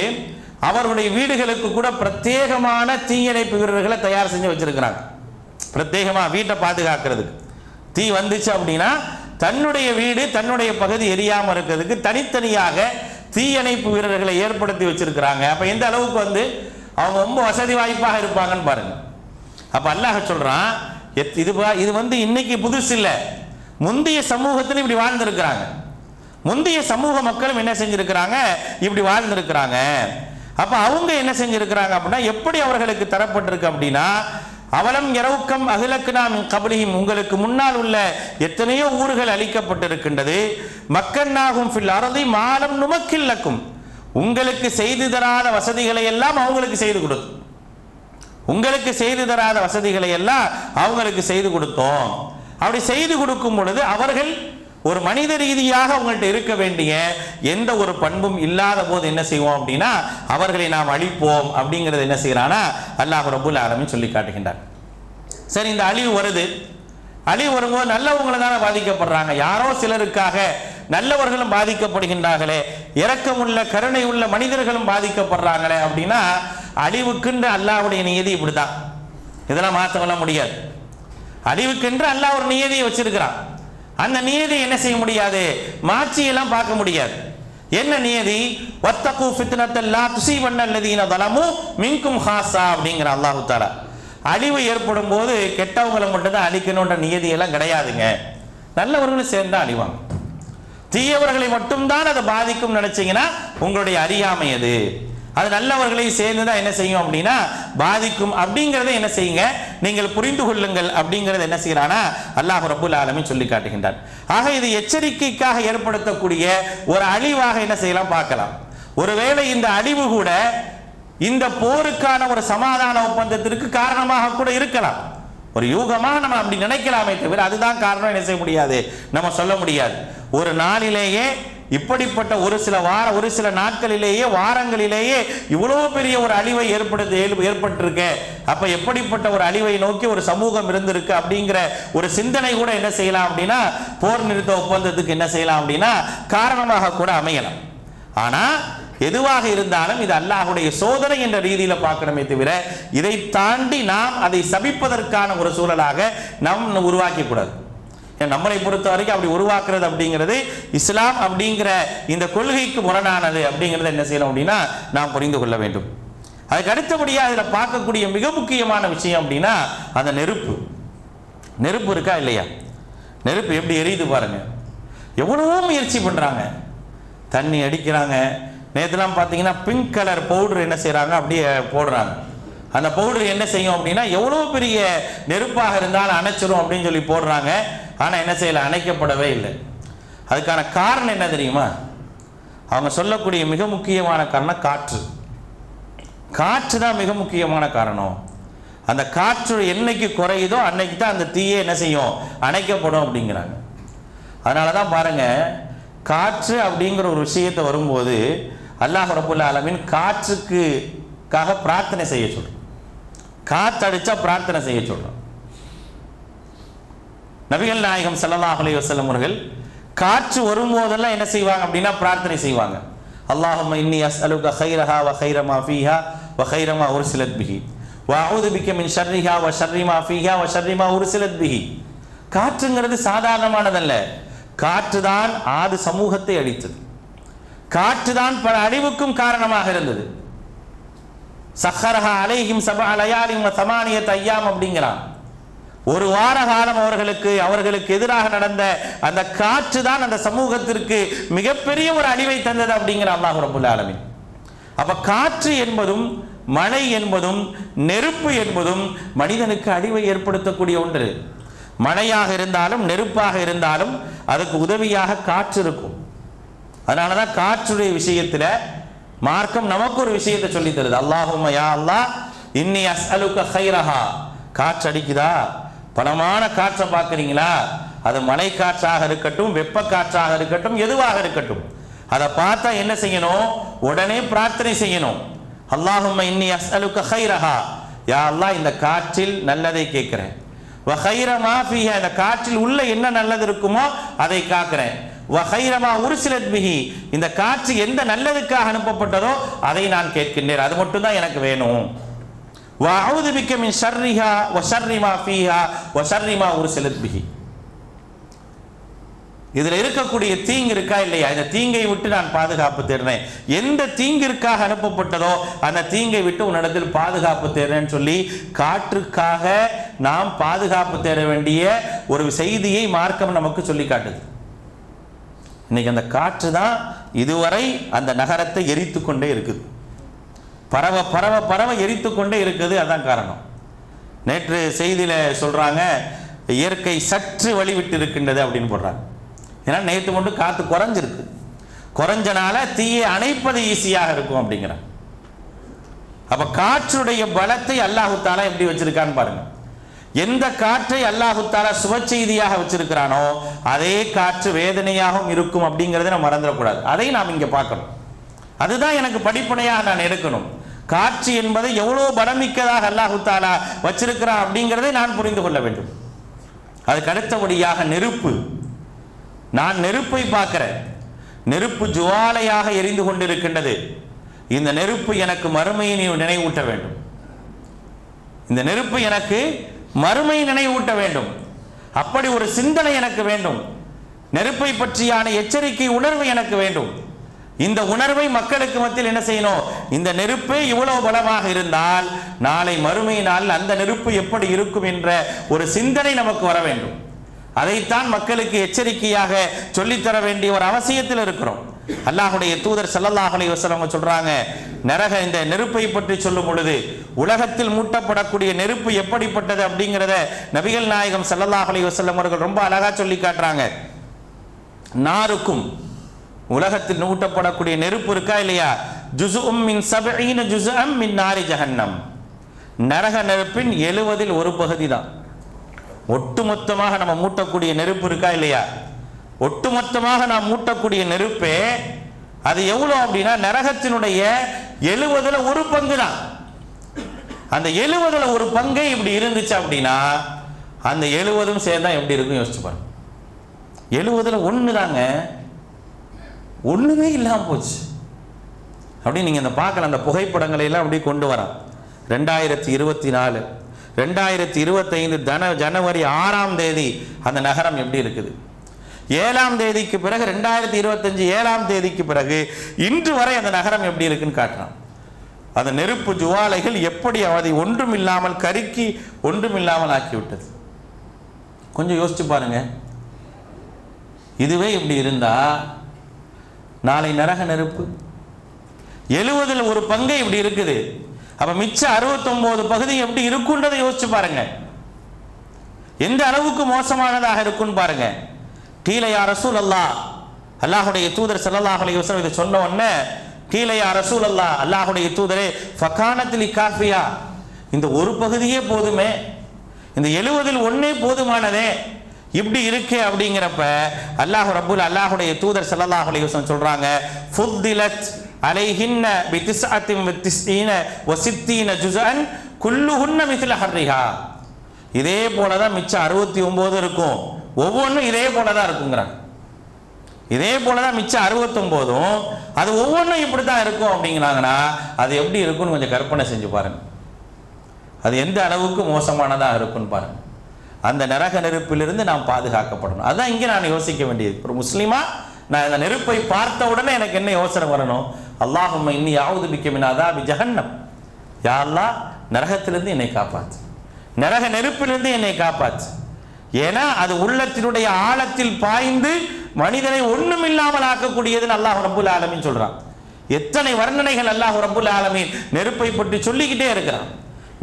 அவர்களுடைய வீடுகளுக்கு கூட பிரத்யேகமான தீயணைப்பு வீரர்களை தயார் செஞ்சு வச்சிருக்கிறாங்க. பிரத்யேகமாக வீட்டை பாதுகாக்கிறதுக்கு. தீ வந்துச்சு அப்படின்னா தன்னுடைய வீடு தன்னுடைய பகுதி எரியாமல் இருக்கிறதுக்கு தனித்தனியாக தீயணைப்பு வீரர்களை ஏற்படுத்தி வச்சிருக்கிறாங்க. அப்போ எந்த அளவுக்கு அவங்க ரொம்ப வசதி வாய்ப்பாக இருப்பாங்கன்னு பாருங்க. அப்போ அல்லாஹ் சொல்றான், இது இன்னைக்கு புதுசு இல்லை, முந்தைய சமூகத்தில் இப்படி வாழ்ந்திருக்கிறாங்க. முந்தைய சமூக மக்களும் என்ன செஞ்சிருக்கிறாங்க, இப்படி வாழ்ந்திருக்கிறாங்க. அப்ப அவங்க என்ன செஞ்சிருக்கிறாங்க அப்படின்னா எப்படி அவர்களுக்கு தரப்பட்டிருக்கு அப்படின்னா அவலம் யரவுகம் அஹ்லக்னா மின் கப்லிஹிம், உங்களுக்கு முன்னால் உள்ள எத்தனையோ ஊர்கள் அழிக்கப்பட்டிருக்கின்றது. மக்கன்னாஹும் ஃபில் அர்தி மாலம் நுமக்கில்லகும், உங்களுக்கு செய்து தராத வசதிகளை எல்லாம் அவங்களுக்கு செய்து கொடுத்தோம். உங்களுக்கு செய்து தராத வசதிகளை எல்லாம் அவங்களுக்கு செய்து கொடுத்தோம். அப்படி செய்து கொடுக்கும் பொழுது அவர்கள் ஒரு மனித ரீதியாக அவங்கள்ட்ட இருக்க வேண்டிய எந்த ஒரு பண்பும் இல்லாத போது என்ன செய்வோம் அப்படின்னா அவர்களை நாம் அழிப்போம் அப்படிங்கிறது என்ன செய்யறானா அல்லாஹ் ரப்புல் ஆலமீன் சொல்லி காட்டுகின்றார். சரி, இந்த அழிவு வருது, அழிவு வரும்போது நல்லவங்களை தானே பாதிக்கப்படுறாங்க, யாரோ சிலருக்காக நல்லவர்களும் பாதிக்கப்படுகின்றார்களே, இரக்கமுள்ள கருணை உள்ள மனிதர்களும் பாதிக்கப்படுறாங்களே அப்படின்னா அழிவுக்குன்ற அல்லாஹ்வுடைய நியதி இப்படிதான், இதெல்லாம் மாற்றவெல்லாம் முடியாது. அழிவுக்கென்று அல்லாஹ் ஒரு நியதியை வச்சிருக்கிறான். அந்த நியதி என்ன செய்ய முடியாது, மாற்றியெல்லாம் பார்க்க முடியாது. என்ன நியதி, வத்தகு ஃபித்னத்தல் லா துஸீபன்னல் லதீன ஸலமு மின்கும் ஹாஸா அப்படிங்கிற அல்லாஹ் தஆலா. அழிவு ஏற்படும் போது கெட்டவங்களை மட்டும் தான் அழிக்கணுன்ற நியதி எல்லாம் கிடையாதுங்க. நல்லவர்களும் சேர்ந்தா அழிவாங்க. தீயவர்களை மட்டும்தான் அதை பாதிக்கும் நினைச்சீங்கன்னா உங்களுடைய அறியாமை அது நல்லவர்களை சேர்ந்து தான் என்ன செய்யும் அப்படின்னா பாதிக்கும். அப்படிங்கிறத என்ன செய்யுங்க, நீங்கள் புரிந்து கொள்ளுங்கள் அப்படிங்கிறத என்ன செய்யறானா அல்லாஹ் ரப்புல் ஆலமீன் சொல்லி காட்டுகின்றார். ஆக இது எச்சரிக்கைக்காக ஏற்படுத்தக்கூடிய ஒரு அழிவாக என்ன செய்யலாம் பார்க்கலாம். ஒருவேளை இந்த அழிவு கூட இந்த போருக்கான ஒரு சமாதான ஒப்பந்தத்திற்கு காரணமாக கூட இருக்கலாம். ஒரு யூகமா நம்ம அப்படி நினைக்கலாமே தவிர அதுதான் காரணம் என்ன செய்ய முடியாது, நம்ம சொல்ல முடியாது. ஒரு நாளிலேயே இப்படிப்பட்ட ஒரு சில நாட்களிலேயே வாரங்களிலேயே இவ்வளவு பெரிய ஒரு அழிவை ஏற்பட்டிருக்கு. அப்ப எப்படிப்பட்ட ஒரு அழிவை நோக்கி ஒரு சமூகம் இருந்திருக்கு அப்படிங்கிற ஒரு சிந்தனை கூட என்ன செய்யலாம் அப்படின்னா போர் நிறுத்த ஒப்பந்தத்துக்கு என்ன செய்யலாம் அப்படின்னா காரணமாக கூட அமையலாம். ஆனா எதுவாக இருந்தாலும் இது அல்லாஹ்வுடைய சோதனை என்ற ரீதியில பார்க்கணுமே தவிர இதை தாண்டி நாம் அதை சபிப்பதற்கான ஒரு சூழலாக நாம் உருவாக்கி கூடாது. நம்மளை பொறுத்த வரைக்கும் அப்படி உருவாக்குறது அப்படிங்கிறது இஸ்லாம் அப்படிங்கிற இந்த கொள்கைக்கு முரணானது அப்படிங்கிறத என்ன செய்யணும் அப்படின்னா நாம் புரிந்து கொள்ள வேண்டும். அதுக்கு அடுத்தபடியாக இதில் பார்க்கக்கூடிய மிக முக்கியமான விஷயம் அப்படின்னா அந்த நெருப்பு இருக்கா இல்லையா, நெருப்பு எப்படி எரியுது பாருங்க. எவ்வளவோ முயற்சி பண்றாங்க, தண்ணி அடிக்கிறாங்க. நேற்றுலாம் பார்த்தீங்கன்னா பிங்க் கலர் பவுடர் என்ன செய்யறாங்க அப்படியே போடுறாங்க. அந்த பவுடர் என்ன செய்யும் அப்படின்னா எவ்வளோ பெரிய நெருப்பாக இருந்தாலும் அணைச்சிரும் அப்படின்னு சொல்லி போடுறாங்க. ஆனால் என்ன செய்யலை, அணைக்கப்படவே இல்லை. அதுக்கான காரணம் என்ன தெரியுமா, அவங்க சொல்லக்கூடிய மிக முக்கியமான காரணம் காற்று தான் மிக முக்கியமான காரணம். அந்த காற்று என்னைக்கு குறையுதோ அன்னைக்கு தான் அந்த தீயை என்ன செய்யும், அணைக்கப்படும் அப்படிங்கிறாங்க. அதனால தான் பாருங்க, காற்று அப்படிங்கிற ஒரு விஷயத்தை வரும்போது அல்லாஹ் ரப்புல் ஆலமீன் காற்றுக்காக பிரார்த்தனை செய்ய சொல்றோம். காற்று அடிச்சா பிரார்த்தனை செய்ய சொல்றோம். நபிகள் நாயகம் ஸல்லல்லாஹு அலைஹி வஸல்லம் அவர்கள் காற்று வரும்போதெல்லாம் என்ன செய்வாங்க அப்படின்னா பிரார்த்தனை செய்வாங்க. அல்லாஹும்ம இன்னி அஸ்அலுக கைரஹா வ கைர மா ஃபீஹா வ கைர மா உர்சிலத் பிஹி வ அஊது பிக மின் ஷர்ரிஹா வ ஷர்ரி மா ஃபீஹா வ ஷர்ரி மா உர்சிலத் பிஹி. காற்றுங்கிறது சாதாரணமானதல்ல. காற்றுதான் ஆது சமூகத்தை அழித்தது. காற்றுதான் பல அழிவுக்கும் காரணமாக இருந்தது. சஹரஹா அலைஹிம் சபஅ லயாலின் வ ஸமானியத அய்யாம் அப்படிங்கிறான். ஒரு வார காலம் அவர்களுக்கு எதிராக நடந்த அந்த காற்று தான் அந்த சமூகத்திற்கு மிகப்பெரிய ஒரு அழிவை தந்தது அப்படிங்கிற அல்லாஹ் ரப்புல் ஆலமீன். அப்ப காற்று என்பதும் மழை என்பதும் நெருப்பு என்பதும் மனிதனுக்கு அழிவை ஏற்படுத்தக்கூடிய ஒன்று. மழையாக இருந்தாலும் நெருப்பாக இருந்தாலும் அதுக்கு உதவியாக காற்று இருக்கும். அதனாலதான் காற்றுடைய விஷயத்துல மார்க்கம் நமக்கு ஒரு விஷயத்தை சொல்லி தருது. அல்லாஹும்ம யா அல்லாஹ் இன்னி அஸ்அலுக கைரஹா. காற்று அடிக்குதா, பலமான காற்றை பார்க்குறீங்களா, அது மழை காற்றாக இருக்கட்டும், வெப்ப காற்றாக இருக்கட்டும், எதுவாக இருக்கட்டும், அதை பார்த்தா என்ன செய்யணும்? உடனே பிரார்த்தனை செய்யணும். அல்லாஹும்ம இன்னி அஸ்அலுக கைரஹா, யா அல்லாஹ் இந்த காற்றில் நல்லதை கேட்கிறேன். வ கைர மா ஃபீஹா, இந்த காற்றில் உள்ள என்ன நல்லது இருக்குமோ அதை காக்கிறேன். வ கைர மா உர்சிலத் பிஹி, இந்த காற்று எந்த நல்லதுக்காக அனுப்பப்பட்டதோ அதை நான் கேட்கின்றேன். அது மட்டும் தான் எனக்கு வேணும். வ அஊது பிக்க மின் ஷர்ரிஹா வ ஷர்ரி மா ஃபீஹா வ ஷர்ரி மா உர்சிலத் பிஹி. இதுல இருக்கக்கூடிய தீங்கு இருக்கா இல்லையா, இந்த தீங்கை விட்டு நான் பாதுகாப்பு தேடுறேன். எந்த தீங்கிற்காக அனுப்பப்பட்டதோ அந்த தீங்கை விட்டு உன்னிடத்தில் பாதுகாப்பு தேடுறேன்னு சொல்லி காற்றுக்காக நாம் பாதுகாப்பு தேட வேண்டிய ஒரு செய்தியை மார்க்கம் நமக்கு சொல்லி காட்டுது. இன்னைக்கு அந்த காற்று தான் இதுவரை அந்த நகரத்தை எரித்து கொண்டே இருக்குது. பரவ பரவ பரவ எரித்து கொண்டே இருக்குது. அதான் காரணம். நேற்று செய்தியில சொல்றாங்க, இயற்கை சற்று வழிவிட்டு இருக்கின்றது அப்படின்னு போடுறாங்க. ஏன்னா நேற்று மட்டும் காற்று குறைஞ்சிருக்கு, குறைஞ்சனால தீயை அணைப்பது ஈஸியாக இருக்கும் அப்படிங்கிறான். அப்ப காற்றுடைய பலத்தை அல்லாஹு தாலா எப்படி வச்சிருக்கான்னு பாருங்க. எந்த காற்றை அல்லாஹு தாலா சுப செய்தியாக வச்சிருக்கிறானோ அதே காற்று வேதனையாகவும் இருக்கும் அப்படிங்கிறத நம்ம மறந்துடக்கூடாது. அதை நாம் இங்க பார்க்கணும். அதுதான் எனக்கு படிப்பனையாக நான் எடுக்கணும். காற்று என்பதை எவ்வளவு பலமிக்கதாக அல்லாஹு தாலா வச்சிருக்கிறான் அப்படிங்கிறதை நான் புரிந்து கொள்ள வேண்டும். அதுக்கு அடுத்தபடியாக நெருப்பு. நான் நெருப்பை பார்க்கிறேன், நெருப்பு ஜுவாலையாக எரிந்து கொண்டிருக்கின்றது. இந்த நெருப்பு எனக்கு மறுமையை நினைவூட்ட வேண்டும். இந்த நெருப்பு எனக்கு மறுமையை நினைவூட்ட வேண்டும். அப்படி ஒரு சிந்தனை எனக்கு வேண்டும். நெருப்பை பற்றியான எச்சரிக்கை உணர்வு எனக்கு வேண்டும். இந்த உணர்வை மக்களுக்கு மத்தியில் என்ன செய்யணும்? இந்த நெருப்பே இவ்வளவு பலமாக இருந்தால் நாளை மறுமை நாள் அந்த நெருப்பு எப்படி இருக்கும் என்ற ஒரு சிந்தனை நமக்கு வர வேண்டும். அதைத்தான் மக்களுக்கு எச்சரிக்கையாக சொல்லித்தர வேண்டிய ஒரு அவசியத்தில் இருக்கிறோம். அல்லாஹுடைய தூதர் ஸல்லல்லாஹு அலைஹி வஸல்லம் சொல்றாங்க, இந்த நெருப்பை பற்றி சொல்லும் பொழுது உலகத்தில் மூட்டப்படக்கூடிய நெருப்பு எப்படிப்பட்டது அப்படிங்கிறத நபிகள் நாயகம் ஸல்லல்லாஹு அலைஹி வஸல்லம் அவர்கள் ரொம்ப அழகா சொல்லி காட்டுறாங்க. நாருக்கும், உலகத்தில் மூட்டப்படக்கூடிய நெருப்பு இருக்கா இல்லையா, ஜுஸும் மின் 70 ஜுஸஅம் மின் நாரி ஜஹன்னம், நரக நெருப்பின் 70 ஒரு பகுதி தான். ஒட்டுமொத்தமாக நம்ம மூட்டக்கூடிய நெருப்பு இருக்கா இல்லையா, ஒட்டுமொத்தமாக நாம் மூட்டக்கூடிய நெருப்பே அது எவ்வளவு அப்படின்னா நரகத்தினுடைய 70 ஒரு பங்கு தான். அந்த 70 ஒரு பங்கே இப்படி இருந்துச்சு அப்படின்னா அந்த 70 சேர்ந்தா எப்படி இருக்கும் யோசிச்சு பாருங்க. 70 ஒன்று தாங்க, ஒண்ணுமே இல்லாம போச்சு. அப்படி நீங்க இந்த பார்க்கலாம், அந்த புகைப்படங்களை எல்லாம் அப்படி கொண்டு வரோம். 2024 2025 ஜனவரி 6ஆம் தேதி அந்த நகரம் எப்படி இருக்குது, 7ஆம் தேதிக்கு பிறகு 2025 7ஆம் தேதிக்கு பிறகு இன்று வரை அந்த நகரம் எப்படி இருக்குன்னு காட்டுறான். அந்த நெருப்பு ஜுவாலைகள் எப்படி அதை ஒன்றும் இல்லாமல் கருக்கி ஒன்றும் இல்லாமல் ஆக்கிவிட்டது. கொஞ்சம் யோசிச்சு பாருங்க. இதுவே இப்படி இருந்தா நாளை நரக நெருப்பு 70 ஒரு பங்கை இப்படி இருக்குது. அப்ப மிச்ச 69 பகுதி எப்படி இருக்குன்றதை யோசிச்சு பாருங்க. எந்த அளவுக்கு மோசமானதாக இருக்குன்னு பாருங்க. கீழே யா ரசூலல்லாஹ், அல்லாஹுடைய தூதர் ஸல்லல்லாஹு அலைஹி வஸல்லம் இதை சொன்ன உடனே கீழே யா ரசூலல்லாஹ், அல்லாஹுடைய தூதரே ஃபகானத்தில் காஃபியா, இந்த ஒரு பகுதியே போதுமே, இந்த 70 ஒன்னே போதுமானதே, இப்படி இருக்கு அப்படிங்கிறப்ப அல்லாஹுடைய தூதர் ஸல்லல்லாஹு அலைஹி வஸல்லம் சொல்றாங்க, ஃபுத்திலத் அலைஹின்ன பிதிஸ்அத்தின் வத்திஸ்ஈன வசித்தீன ஜுஸஅன் குல்லுஹுன்ன மிஸ்ல ஹர்ரிஹா. இதே போலதான் மிச்சம் 69 இருக்கும், ஒவ்வொன்றும் இதே போலதான் இருக்குங்கிறாங்க. இதே போலதான் மிச்சம் 69 அது ஒவ்வொன்றும் இப்படித்தான் இருக்கும் அப்படிங்கிறாங்கன்னா அது எப்படி இருக்கும்னு கொஞ்சம் கற்பனை செஞ்சு பாருங்க. அது எந்த அளவுக்கு மோசமானதாக இருக்குன்னு பாருங்க. அந்த நரக நெருப்பிலிருந்து நாம் பாதுகாக்கப்படணும். அதான் இங்கே நான் யோசிக்க வேண்டியது. ஒரு முஸ்லீமா நான் இந்த நெருப்பை பார்த்த உடனே எனக்கு என்ன யோசனை வரணும்? அல்லாஹும்ம இன்னி அஊது பிக்க மின் அஸாபி ஜஹன்னம், யா அல்லாஹ் நரகத்திலிருந்து என்னை காப்பாற்று, நரக நெருப்பிலிருந்து என்னை காப்பாற்று. ஏன்னா அது உள்ளத்தினுடைய ஆழத்தில் பாய்ந்து மனிதனை ஒண்ணுமில்லாமல் ஆக்கக்கூடியதுன்னு அல்லாஹ் ரப்பல் ஆலமீன் சொல்றான். எத்தனை வர்ணனைகள் அல்லாஹ் ரப்புல் ஆலமீன் நெருப்பை பற்றி சொல்லிக்கிட்டே இருக்கிறான்,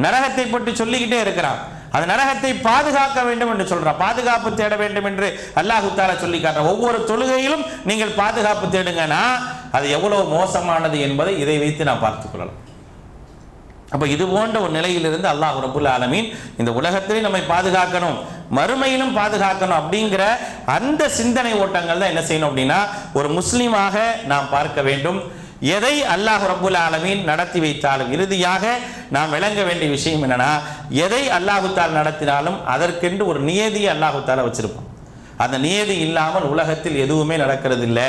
நரகத்தை பற்றி சொல்லிக்கிட்டே இருக்கிறான். அந்த நரகத்தை பாதுகாக்க வேண்டும் என்று சொல்றான், பாதுகாப்பு தேட வேண்டும் என்று அல்லாஹ் தஆலா சொல்லி காட்டுறான். ஒவ்வொரு தொழுகையிலும் நீங்கள் பாதுகாப்பு தேடுங்கன்னா அது எவ்வளவு மோசமானது என்பதை இதை வைத்து நான் பார்த்துக் கொள்ளலாம். அப்ப இது போன்ற ஒரு நிலையிலிருந்து அல்லாஹ் ரப்புல் ஆலமீன் இந்த உலகத்திலே நம்மை பாதுகாக்கணும், மறுமையிலும் பாதுகாக்கணும் அப்படிங்கிற அந்த சிந்தனை ஓட்டங்கள் தான் என்ன செய்யணும் அப்படின்னா ஒரு முஸ்லீமாக நாம் பார்க்க வேண்டும். எதை அல்லாஹ் ரப்புல் ஆலமீன் நடத்தி வைத்தாலும் இறுதியாக நாம் விளங்க வேண்டிய விஷயம் என்னன்னா, எதை அல்லாஹு தஆலா நடத்தினாலும் அதற்கென்று ஒரு நியதியை அல்லாஹு தஆலா வச்சிருப்பான். அந்த நியதி இல்லாமல் உலகத்தில் எதுவுமே நடக்கிறது இல்லை.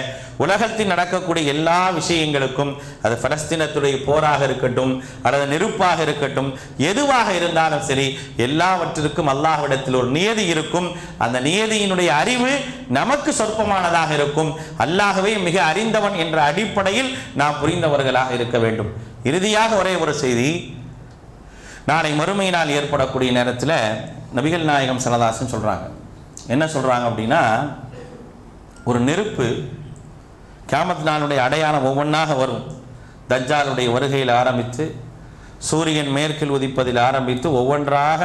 உலகத்தில் நடக்கக்கூடிய எல்லா விஷயங்களுக்கும், அது பலஸ்தீனத்துடைய போராக இருக்கட்டும் அல்லது நெருப்பாக இருக்கட்டும், எதுவாக இருந்தாலும் சரி, எல்லாவற்றிற்கும் அல்லாஹ்விடத்தில் ஒரு நியதி இருக்கும். அந்த நியதியினுடைய அறிவு நமக்கு சொற்பமானதாக இருக்கும். அல்லாஹ்வே மிக அறிந்தவன் என்ற அடிப்படையில் நாம் புரிந்தவர்களாக இருக்க வேண்டும். இறுதியாக ஒரே ஒரு செய்தி, நாளை மறுமையினால் ஏற்படக்கூடிய நேரத்தில் நபிகள் நாயகம் ஸல்லல்லாஹு அலைஹி வஸல்லம் சொல்றாங்க. என்ன சொல்றாங்க அப்படின்னா, ஒரு நெருப்பு கியாமத் நாளுடைய அடையாளம் ஒவ்வொன்றாக வரும். தஜ்ஜாலுடைய வருகையில் ஆரம்பித்து சூரியன் மேற்கில் உதிப்பதில் ஆரம்பித்து ஒவ்வொன்றாக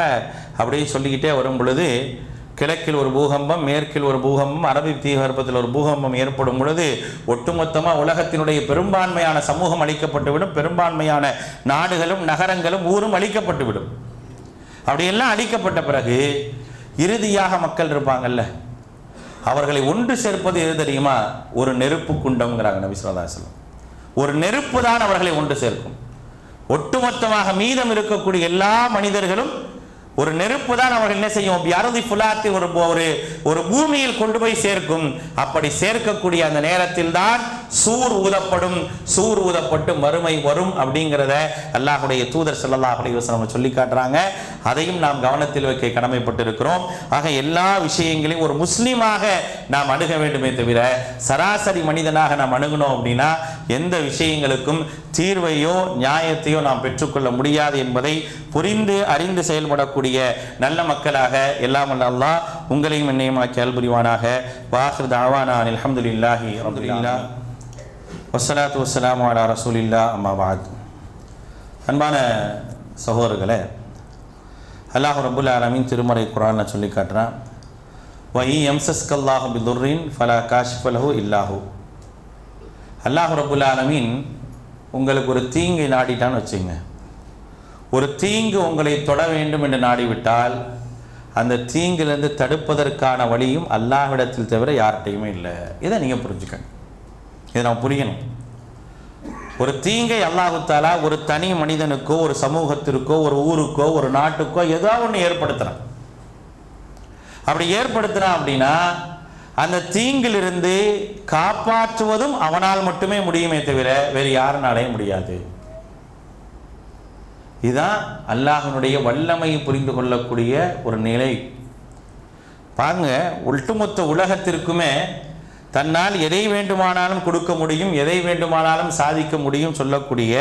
அப்படியே சொல்லிக்கிட்டே வரும் பொழுது, கிழக்கில் ஒரு பூகம்பம், மேற்கில் ஒரு பூகம்பம், அரபி தீபகற்பத்தில் ஒரு பூகம்பம் ஏற்படும் பொழுது ஒட்டுமொத்தமாக உலகத்தினுடைய பெரும்பான்மையான சமூகம் அழிக்கப்பட்டுவிடும். பெரும்பான்மையான நாடுகளும் நகரங்களும் ஊரும் அழிக்கப்பட்டுவிடும். அப்படியெல்லாம் அழிக்கப்பட்ட பிறகு இறுதியாக மக்கள் இருப்பாங்கல்ல, அவர்களை ஒன்று சேர்ப்பது எது தெரியுமா? ஒரு நெருப்பு குண்டம்ங்கிறாங்க நபி ஸல்லல்லாஹு அலைஹி வஸல்லம். ஒரு நெருப்பு தான் அவர்களை ஒன்று சேர்க்கும். ஒட்டுமொத்தமாக மீதம் இருக்கக்கூடிய எல்லா மனிதர்களும் ஒரு நெருப்பு தான் அவர்கள் என்ன செய்யும்? அருதி ஃபுலாத்தி ஒரு பூமியில் கொண்டு போய் சேர்க்கும். அப்படி சேர்க்கக்கூடிய அந்த நேரத்தில் தான் சூர் ஊதப்படும். சூர் ஊதப்பட்டு மறுமை வரும் அப்படிங்கிறத அல்லாஹ்வுடைய தூதர் ஸல்லல்லாஹு அலைஹி வஸல்லம் சொல்லி காட்டுறாங்க. அதையும் நாம் கவனத்தில் வைக்க கடமைப்பட்டிருக்கிறோம். ஆக எல்லா விஷயங்களையும் ஒரு முஸ்லீமாக நாம் அணுக வேண்டுமே தவிர சராசரி மனிதனாக நாம் அணுகணும் அப்படின்னா எந்த விஷயங்களுக்கும் தீர்வையோ நியாயத்தையோ நாம் பெற்றுக்கொள்ள முடியாது என்பதை புரிந்து அறிந்து செயல்படக்கூடிய நல்ல மக்களாக எல்லாம் வல்ல அல்லாஹ் உங்களையும் என்னையும் ஆக்கி அல்புரிவானாக. வாஹிர் தஅவானா அல்ஹம்துலில்லாஹி ரப்பில் ஆலமீன் வஸ்ஸலாத்து வஸ்ஸலாமு அலா ரசூலில்லாஹ் அம்மா பஅத். அன்பான சகோதரர்களே, அல்லாஹ் ரப்புல் ஆலமீன் திருமறை குர்ஆன்ல சொல்லி காட்டுறான், வஇ யம்சஸ்கல்லாஹு பிதுர்ரின் ஃபலா காஷிஃப லஹு இல்லாஹு. அல்லாஹ் ரப்புல் ஆலமீன் உங்களுக்கு ஒரு தீங்கை நாடிட்டான்னு வச்சுங்க, ஒரு தீங்கு உங்களை தொட வேண்டும் என்று நாடிவிட்டால் அந்த தீங்கிலிருந்து தடுப்பதற்கான வழியும் அல்லாஹ்விடத்தில் தவிர யார்கிட்டையுமே இல்லை. இதை நீங்கள் புரிஞ்சுக்கணும், இதை நம்ம புரியணும். ஒரு தீங்கை அல்லாஹ் தஆலா ஒரு தனி மனிதனுக்கோ ஒரு சமூகத்திற்கோ ஒரு ஊருக்கோ ஒரு நாட்டுக்கோ ஏதாவது ஒன்று ஏற்படுத்துகிறான். அப்படி ஏற்படுத்துகிறான் அப்படின்னா அந்த தீங்கிலிருந்து காப்பாற்றுவதும் அவனால் மட்டுமே முடியுமே தவிர வேறு யாருனாலே முடியாது. இதுதான் அல்லாஹ்வினுடைய வல்லமையை புரிந்து கொள்ளக்கூடிய ஒரு நிலை. பாருங்க, ஒட்டுமொத்த உலகத்திற்குமே தன்னால் எதை வேண்டுமானாலும் கொடுக்க முடியும், எதை வேண்டுமானாலும் சாதிக்க முடியும் சொல்லக்கூடிய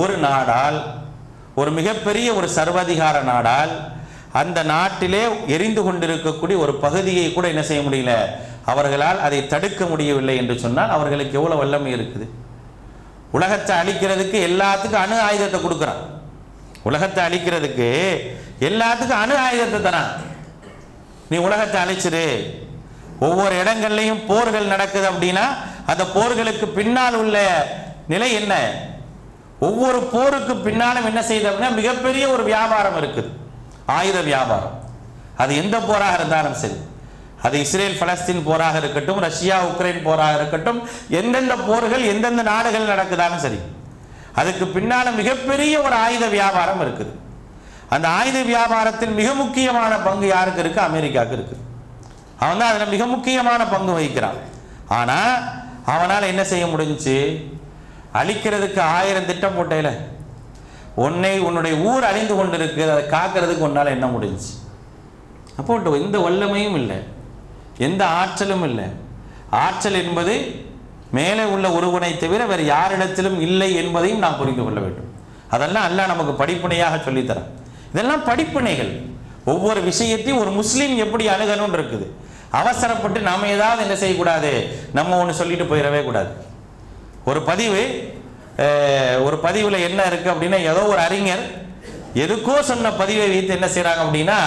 ஒரு நாடால், ஒரு மிகப்பெரிய ஒரு சர்வாதிகார நாடால், அந்த நாட்டிலே எரிந்து கொண்டிருக்கக்கூடிய ஒரு பகுதியை கூட என்ன செய்ய முடியல, அவர்களால் அதை தடுக்க முடியவில்லை என்று சொன்னால் அவர்களுக்கு எவ்வளோ வல்லமை இருக்குது. உலகத்தை அழிக்கிறதுக்கு எல்லாத்துக்கும் அணு ஆயுதத்தை கொடுக்குறான். உலகத்தை அழிக்கிறதுக்கு எல்லாத்துக்கும் அணு ஆயுதத்தை தரான். நீ உலகத்தை அழிச்சிரு. ஒவ்வொரு இடங்கள்லையும் போர்கள் நடக்குது அப்படின்னா அந்த போர்களுக்கு பின்னால் உள்ள நிலை என்ன? ஒவ்வொரு போருக்கு பின்னாலும் என்ன செய்யுது அப்படின்னா மிகப்பெரிய ஒரு வியாபாரம் இருக்குது, ஆயுத வியாபாரம். அது எந்த போராக இருந்தாலும் சரி, அது இஸ்ரேல் பலஸ்தீன் போராக இருக்கட்டும், ரஷ்யா உக்ரைன் போராக இருக்கட்டும், எந்தெந்த போர்கள் எந்தெந்த நாடுகள் நடக்குதாலும் சரி, அதுக்கு பின்னால மிகப்பெரிய ஒரு ஆயுத வியாபாரம் இருக்குது. அந்த ஆயுத வியாபாரத்தில் மிக முக்கியமான பங்கு யாருக்கு இருக்கு? அமெரிக்காவுக்கு இருக்கு. அவன் தான் அதில் மிக முக்கியமான பங்கு வகிக்கிறான். ஆனால் அவனால் என்ன செய்ய முடிஞ்சுச்சு? அழிக்கிறதுக்கு 1000 திட்டம் போட்டையில உன்னுடைய ஊர் அழிந்து கொண்டு இருக்கு, அதை காக்கிறதுக்கு உன்னால் என்ன முடிஞ்சு? அப்போ எந்த வல்லமையும் இல்லை, எந்த ஆற்றலும் இல்லை. ஆற்றல் என்பது மேலே உள்ள ஒருவனை தவிர வேறு யாரிடத்திலும் இல்லை என்பதையும் நாம் புரிந்து கொள்ள வேண்டும். அதெல்லாம் அல்லாஹ் நமக்கு படிப்பினையாக சொல்லித்தரான். இதெல்லாம் படிப்பினைகள். ஒவ்வொரு விஷயத்தையும் ஒரு முஸ்லீம் எப்படி அணுகணும்னு இருக்குது. அவசரப்பட்டு நாம் ஏதாவது என்ன செய்யக்கூடாது, நம்ம ஒன்று சொல்லிட்டு போயிடவே கூடாது. ஒரு பதிவில் என்ன இருக்குது அப்படின்னா, ஏதோ ஒரு அறிஞர் எதுக்கோ சொன்ன பதிவை வைத்து என்ன செய்கிறாங்க அப்படின்னா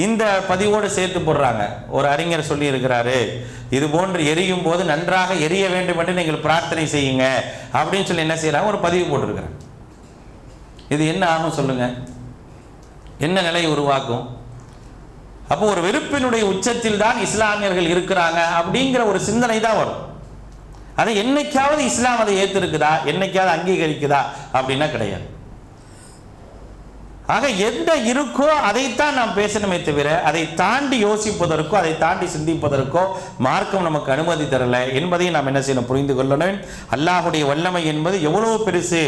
இந்த பதிவோடு சேர்த்து போடுறாங்க. ஒரு அறிஞர் சொல்லி இருக்கிறாரு, இது போன்று எரியும் போது நன்றாக எரிய வேண்டும் என்று நீங்கள் பிரார்த்தனை செய்யுங்க அப்படின்னு சொல்லி என்ன செய்கிறாங்க, ஒரு பதிவு போட்டிருக்கிறாங்க. இது என்ன ஆகும் சொல்லுங்க, என்ன நிலை உருவாக்கும்? அப்போ ஒரு வெறுப்பினுடைய உச்சத்தில் தான் இஸ்லாமியர்கள் இருக்கிறாங்க அப்படிங்கிற ஒரு சிந்தனை தான் வரும். அதை என்னைக்காவது இஸ்லாம் அதை ஏற்றிருக்குதா, என்னைக்காவது அங்கீகரிக்குதா அப்படின்னா கிடையாது. ஆக எந்த இருக்கோ அதைத்தான் நாம் பேசணுமே தவிர அதை தாண்டி யோசிப்பதற்கோ அதை தாண்டி சிந்திப்பதற்கோ மார்க்கம் நமக்கு அனுமதி தரல என்பதை நாம் என்ன செய்யணும், புரிந்து கொள்ளணும். அல்லாஹுடைய வல்லமை என்பது எவ்வளவு பெருசு,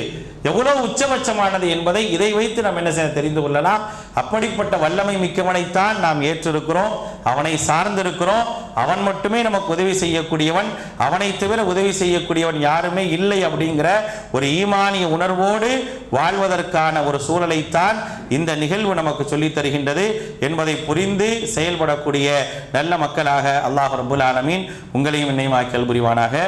எவ்வளவு உச்சபட்சமானது என்பதை இதை வைத்து நாம் என்ன செய்ய தெரிந்து கொள்ளலாம். அப்படிப்பட்ட வல்லமை மிக்கவனைத்தான் நாம் ஏற்றிருக்கிறோம், அவனை சார்ந்திருக்கிறோம். அவன் மட்டுமே நமக்கு உதவி செய்யக்கூடியவன், அவனை தவிர உதவி செய்யக்கூடியவன் யாருமே இல்லை அப்படிங்கிற ஒரு ஈமானிய உணர்வோடு வாழ்வதற்கான ஒரு சூழலைத்தான் இந்த நிகழ்வு நமக்கு சொல்லித் தருகின்றது என்பதை புரிந்து செயல்படக்கூடிய நல்ல மக்களாக அல்லாஹ் ரப்புல் ஆலமீன் உங்களையும் என்னையும் ஆக்கல் புரிவானாக.